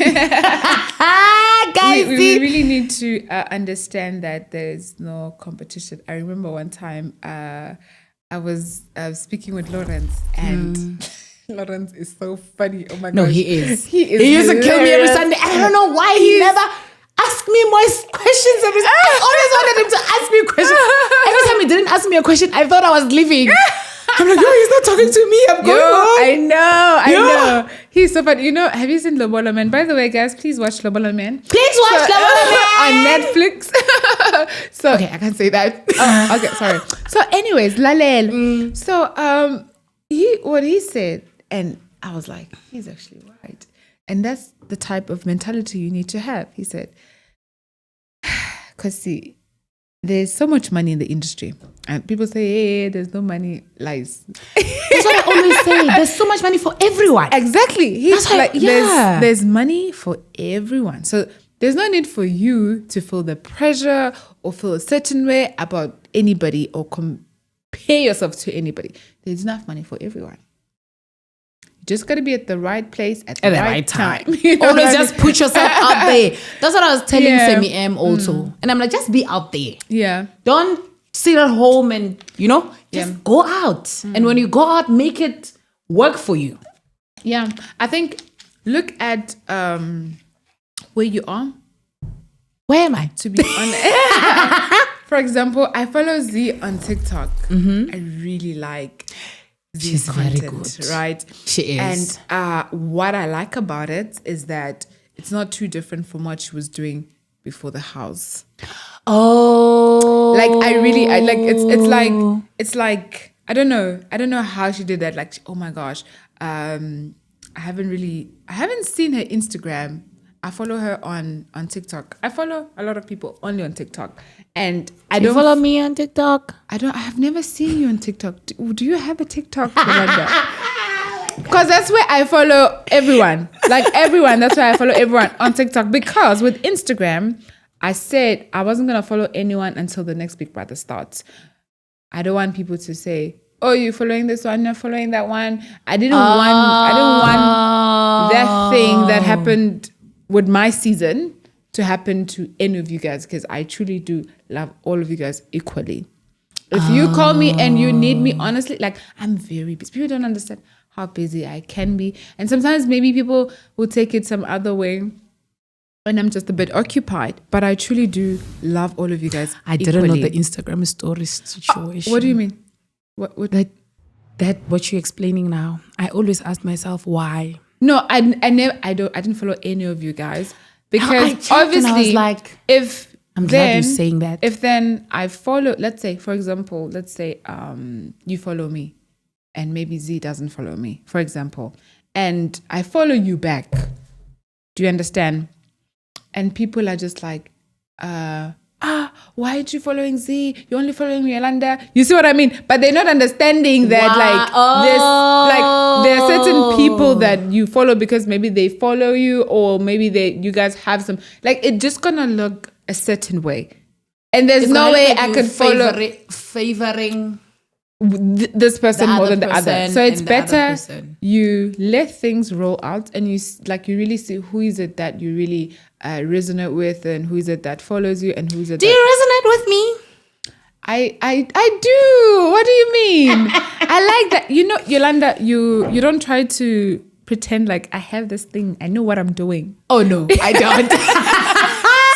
Guys, we really need to understand that there's no competition. I remember one time I was speaking with Lawrence, and Lawrence is so funny. Oh my god. No, he is. He is. He used to kill me every Sunday. I don't know why he never asked me more questions. I always wanted him to ask me questions. Every time he didn't ask me a question, I thought I was leaving. I'm like, yo, he's not talking to me. I'm going home. I know. He's so funny. You know, have you seen Lobola Man? By the way, guys, please watch Lobola Man. Please watch Lobola Man on Netflix. So okay, I can't say that. Okay, sorry. So, anyways, Lalel. So, what he said, and I was like, he's actually right. And that's the type of mentality you need to have. He said, because see, there's so much money in the industry. And people say, hey, there's no money. Lies. That's what I always say. There's so much money for everyone. Exactly. He's That's like, yeah. there's money for everyone. So there's no need for you to feel the pressure or feel a certain way about anybody or compare yourself to anybody. There's enough money for everyone. Just got to be at the right place at the right time. You know Always just put yourself out there. That's what I was telling Semi M also. And I'm like, just be out there. Yeah. Don't sit at home and, just go out. And when you go out, make it work for you. Yeah. I think, look at where you are. Where am I? To be honest. For example, I follow Z on TikTok. I really like She's content, very good, right? She is. And what I like about it is that it's not too different from what she was doing before the house. Oh, like I like it's like I don't know how she did that. Like, oh my gosh, I haven't seen her Instagram. I follow her on TikTok. I follow a lot of people only on TikTok. And I don't follow me on TikTok. I have never seen you on TikTok. Do you have a TikTok? Because that's where I follow everyone. Like everyone, that's where I follow everyone on TikTok. Because with Instagram, I said I wasn't gonna follow anyone until the next Big Brother starts. I don't want people to say, oh, you're following this one, you're following that one. I didn't want that thing that happened with my season to happen to any of you guys, because I truly do love all of you guys equally. If you call me and you need me, honestly, like, I'm very busy. People don't understand how busy I can be. And sometimes maybe people will take it some other way and I'm just a bit occupied. But I truly do love all of you guys I didn't know the Instagram stories situation. What do you mean? What that what you're explaining now? I always ask myself why. No, I didn't follow any of you guys. Because obviously, I was like, if I'm glad you're saying that. If then I follow, let's say, for example, you follow me and maybe Z doesn't follow me, for example, and I follow you back. Do you understand? And people are just like, why aren't you following Z? You're only following Yolanda. You see what I mean? But they're not understanding that there are certain people that you follow because maybe they follow you or maybe you guys have some, like, it's just gonna look a certain way. And there's no way I could follow favoring this person more than the other. So it's better you let things roll out and you really see who is it that you really resonate with and who is it that follows you and who is it. Do you resonate with me? I do. What do you mean? I like that. You know, Yolanda, you don't try to pretend like I have this thing. I know what I'm doing. Oh no, I don't.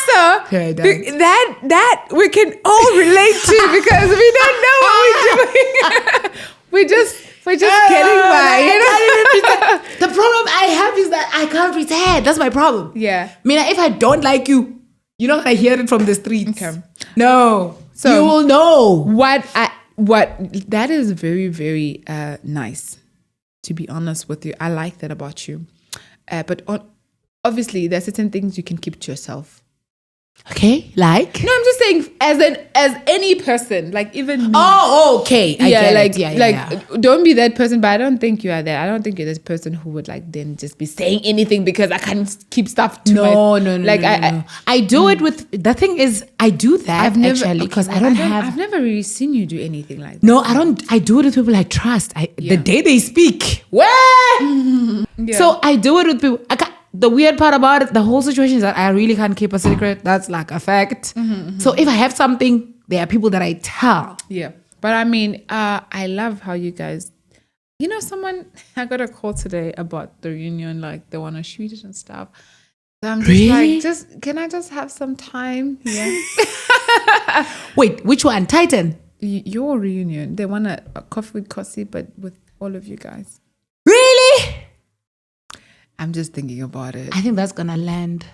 So Yeah, I don't. that we can all relate to because we don't know what we're doing. we're just getting by. You know? The problem I have is that I can't pretend. That's my problem. Yeah. I mean, if I don't like you, you're not gonna hear it from the streets. Okay. No. So you will know. What that is very, very nice. To be honest with you, I like that about you. But obviously, there are certain things you can keep to yourself. Okay, like? No, I'm just saying, as any person, like even me. Oh, okay. I get it. Yeah. Don't be that person. But I don't think you are that. I don't think you're this person who would like then just be saying anything because I can't keep stuff to myself. No. Like I do it with. The thing is, I do that actually because I don't have. I've never really seen you do anything like that. No, I don't. I do it with people I trust. The day they speak, where? Yeah. So I do it with people. The weird part about it, the whole situation is that I really can't keep a secret. That's like a fact. So if I have something, there are people that I tell. Yeah. But I mean, I love how you guys, you know, I got a call today about the reunion, like they want to shoot it and stuff. So I'm just Really? like, can I just have some time? Yeah. Wait, which one? Titan? Your reunion. They want a coffee with Khosi, but with all of you guys. Really? I'm just thinking about it. I think that's gonna land.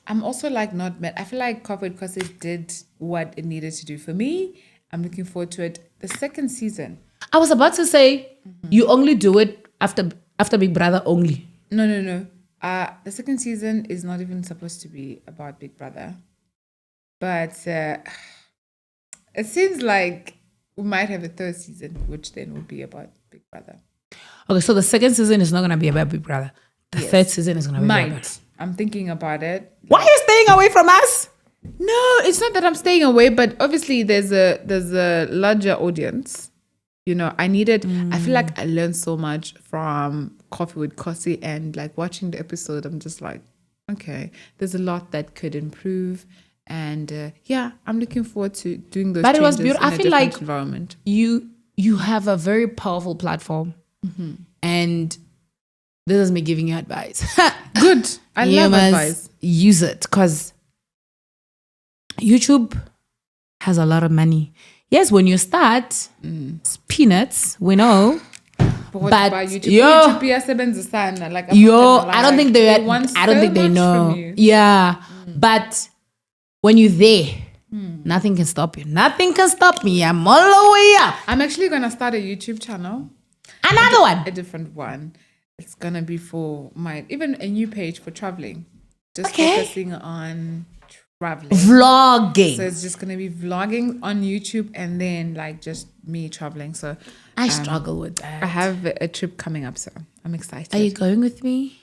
I'm also like not mad. I feel like Coffee because it did what it needed to do for me. I'm looking forward to it. The second season. I was about to say you only do it after Big Brother only. No. The second season is not even supposed to be about Big Brother, but it seems like we might have a third season, which then will be about Big Brother. Okay, so the second season is not gonna be about Big Brother. The third season is gonna be about. Might. I'm thinking about it. Why are you staying away from us? No, it's not that I'm staying away, but obviously there's a larger audience. You know, I feel like I learned so much from Coffee with Khosi, and like watching the episode, I'm just like, okay, there's a lot that could improve. And I'm looking forward to doing those But it changes was beautiful. in I a feel different like environment. you have a very powerful platform, and this is me giving you advice. Good. I You love must advice. use it because YouTube has a lot of money. Yes, when you start, it's peanuts, we know. But what But about YouTube? yo- YouTube yasebenza sana. Like, I'm not gonna lie. I don't think They want I don't so think they much know. from you. Yeah, but when you're there, nothing can stop you. Nothing can stop me. I'm all the way up. I'm actually gonna start a YouTube channel. Another one. A different one. It's gonna be for even a new page for traveling. Just Okay. focusing on traveling. Vlogging. So it's just gonna be vlogging on YouTube and then like just me traveling. So I struggle with I that. have a trip coming up, so I'm excited. Are you going with me?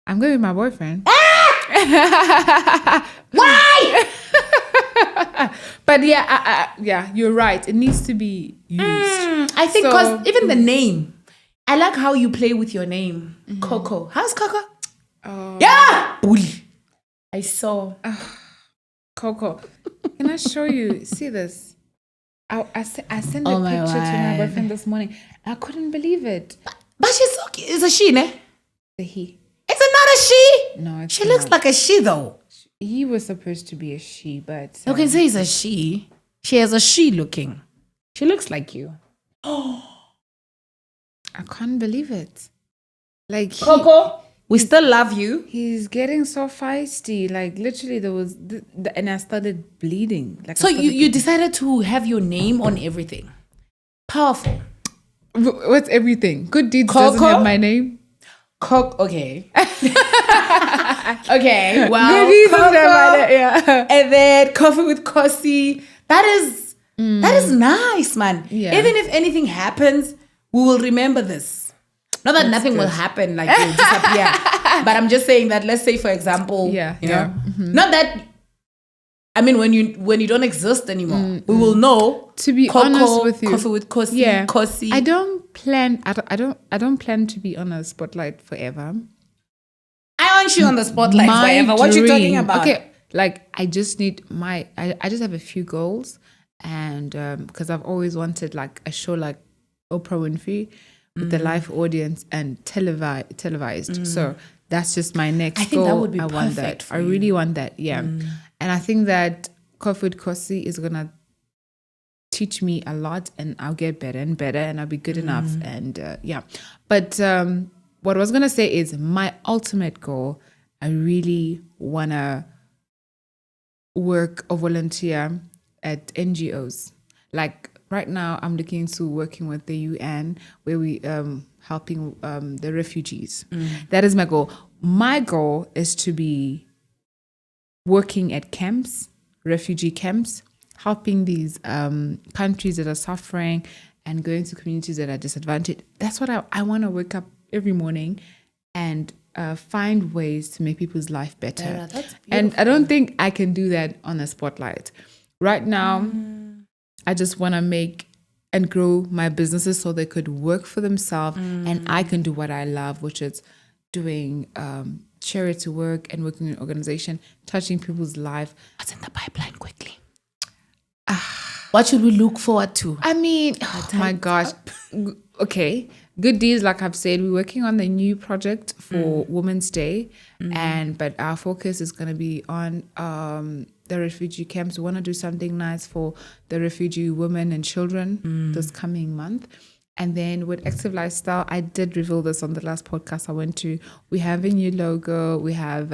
I'm going with my boyfriend. Why? But yeah, you're right. It needs to be used. I think So- because even the name, I like how you play with your name. Coco. How's Coco? Oh, Yeah. Bully. I saw. Coco. Can I show you? See this? I sent a Oh my picture to my word. boyfriend this morning. I couldn't believe it. But she's so cute. It's a she, ne? The he. Is it not a she? No, it's She looks not. like a she though. He was supposed to be a she, but You can say it's a she. She has a she looking. She looks like you. I can't believe it. Like Coco, we still love you. he's getting so feisty. Like literally, there was and I started bleeding. Like So I started you decided to have your name on everything. Powerful. What's everything? Good Deeds Coco? doesn't have my name. Okay. Okay. Well, Good Deeds doesn't have my Coco, name. Yeah. and then Coffee with Khosi. That is nice, man. Yeah. Even if anything happens, we will remember this. Not that nothing will happen, like you'll disappear. But I'm just saying that, let's say, for example, Yeah, you yeah. know, not that. I mean, when you don't exist anymore, we will know. To be Coco, honest with you, Coffee with Khosi, yeah, Khosi. I don't plan to be on a spotlight forever. I want you on the spotlight My forever. What you talking dream- about? Okay, like I just need I just have a few goals, and because I've always wanted like a show like Oprah Winfrey with the live audience and televised. So that's just my next I think goal. that would be I want perfect that. for I really want that. Yeah, and I think that Coffee with Khosi is gonna teach me a lot, and I'll get better and better, and I'll be good enough. And yeah, but what I was gonna say is my ultimate goal. I really wanna work or volunteer at NGOs. Like right now, I'm looking into working with the UN, where we helping the refugees. That is my goal. My goal is to be working at camps, refugee camps, helping these countries that are suffering and going to communities that are disadvantaged. That's what I want to wake up every morning and find ways to make people's life better. Yeah, that's and I don't think I can do that on a spotlight. Right now, I just want to make and grow my businesses so they could work for themselves and I can do what I love, which is doing charity work and working in an organization, touching people's life. What's in the pipeline quickly? What should we look forward to? I mean, oh my gosh. Okay. Good deeds, like I've said, we're working on the new project for Women's Day. But our focus is going to be on the refugee camps. We want to do something nice for the refugee women and children this coming month. And then with Active Lifestyle, I did reveal this on the last podcast I went to. We have a new logo. We have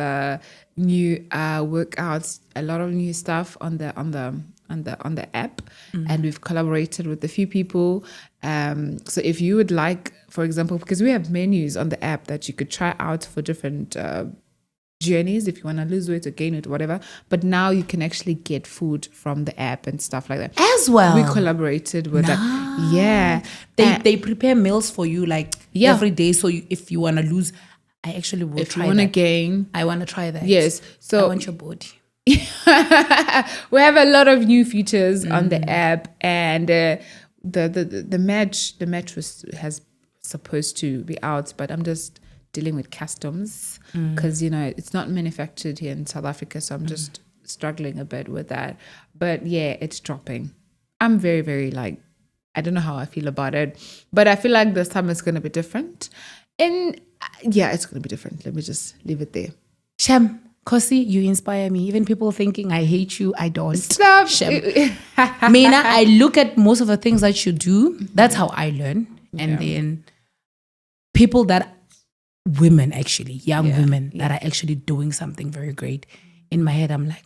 new workouts, a lot of new stuff on the app, and we've collaborated with a few people. So if you would like, for example, because we have menus on the app that you could try out for different journeys if you want to lose weight or gain weight or whatever, but now you can actually get food from the app and stuff like that as well. We collaborated with that. Yeah, they prepare meals for you like every day. So if you want to lose, I actually will if try you want to that. gain, I want to try that. yes. So I want your body. we have a lot of new features on the app, and the match has supposed to be out, but I'm just dealing with customs because it's not manufactured here in South Africa, so I'm just struggling a bit with that. But yeah, it's dropping. I'm very, very I don't know how I feel about it, but I feel like this time it's going to be different. And yeah, it's going to be different. Let me just leave it there. Shem, Khosi, you inspire me. Even people thinking I hate you, I don't. Stop. Shem. Mina, I look at most of the things that you do. That's how I learn. And then people women actually, young women that are actually doing something very great. In my head, I'm like,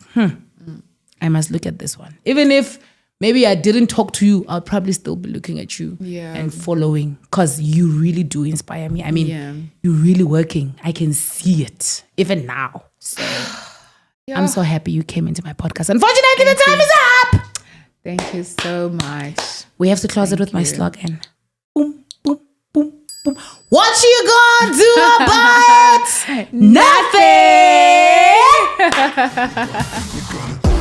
I must look at this one. Even if maybe I didn't talk to you, I'll probably still be looking at you and following, because you really do inspire me. I mean, you're really working. I can see it even now. So I'm so happy you came into my podcast. Unfortunately, the time is up. Thank you so much. We have to close it with my slogan. Boom, boom, boom, boom. What you gonna do about it? Nothing.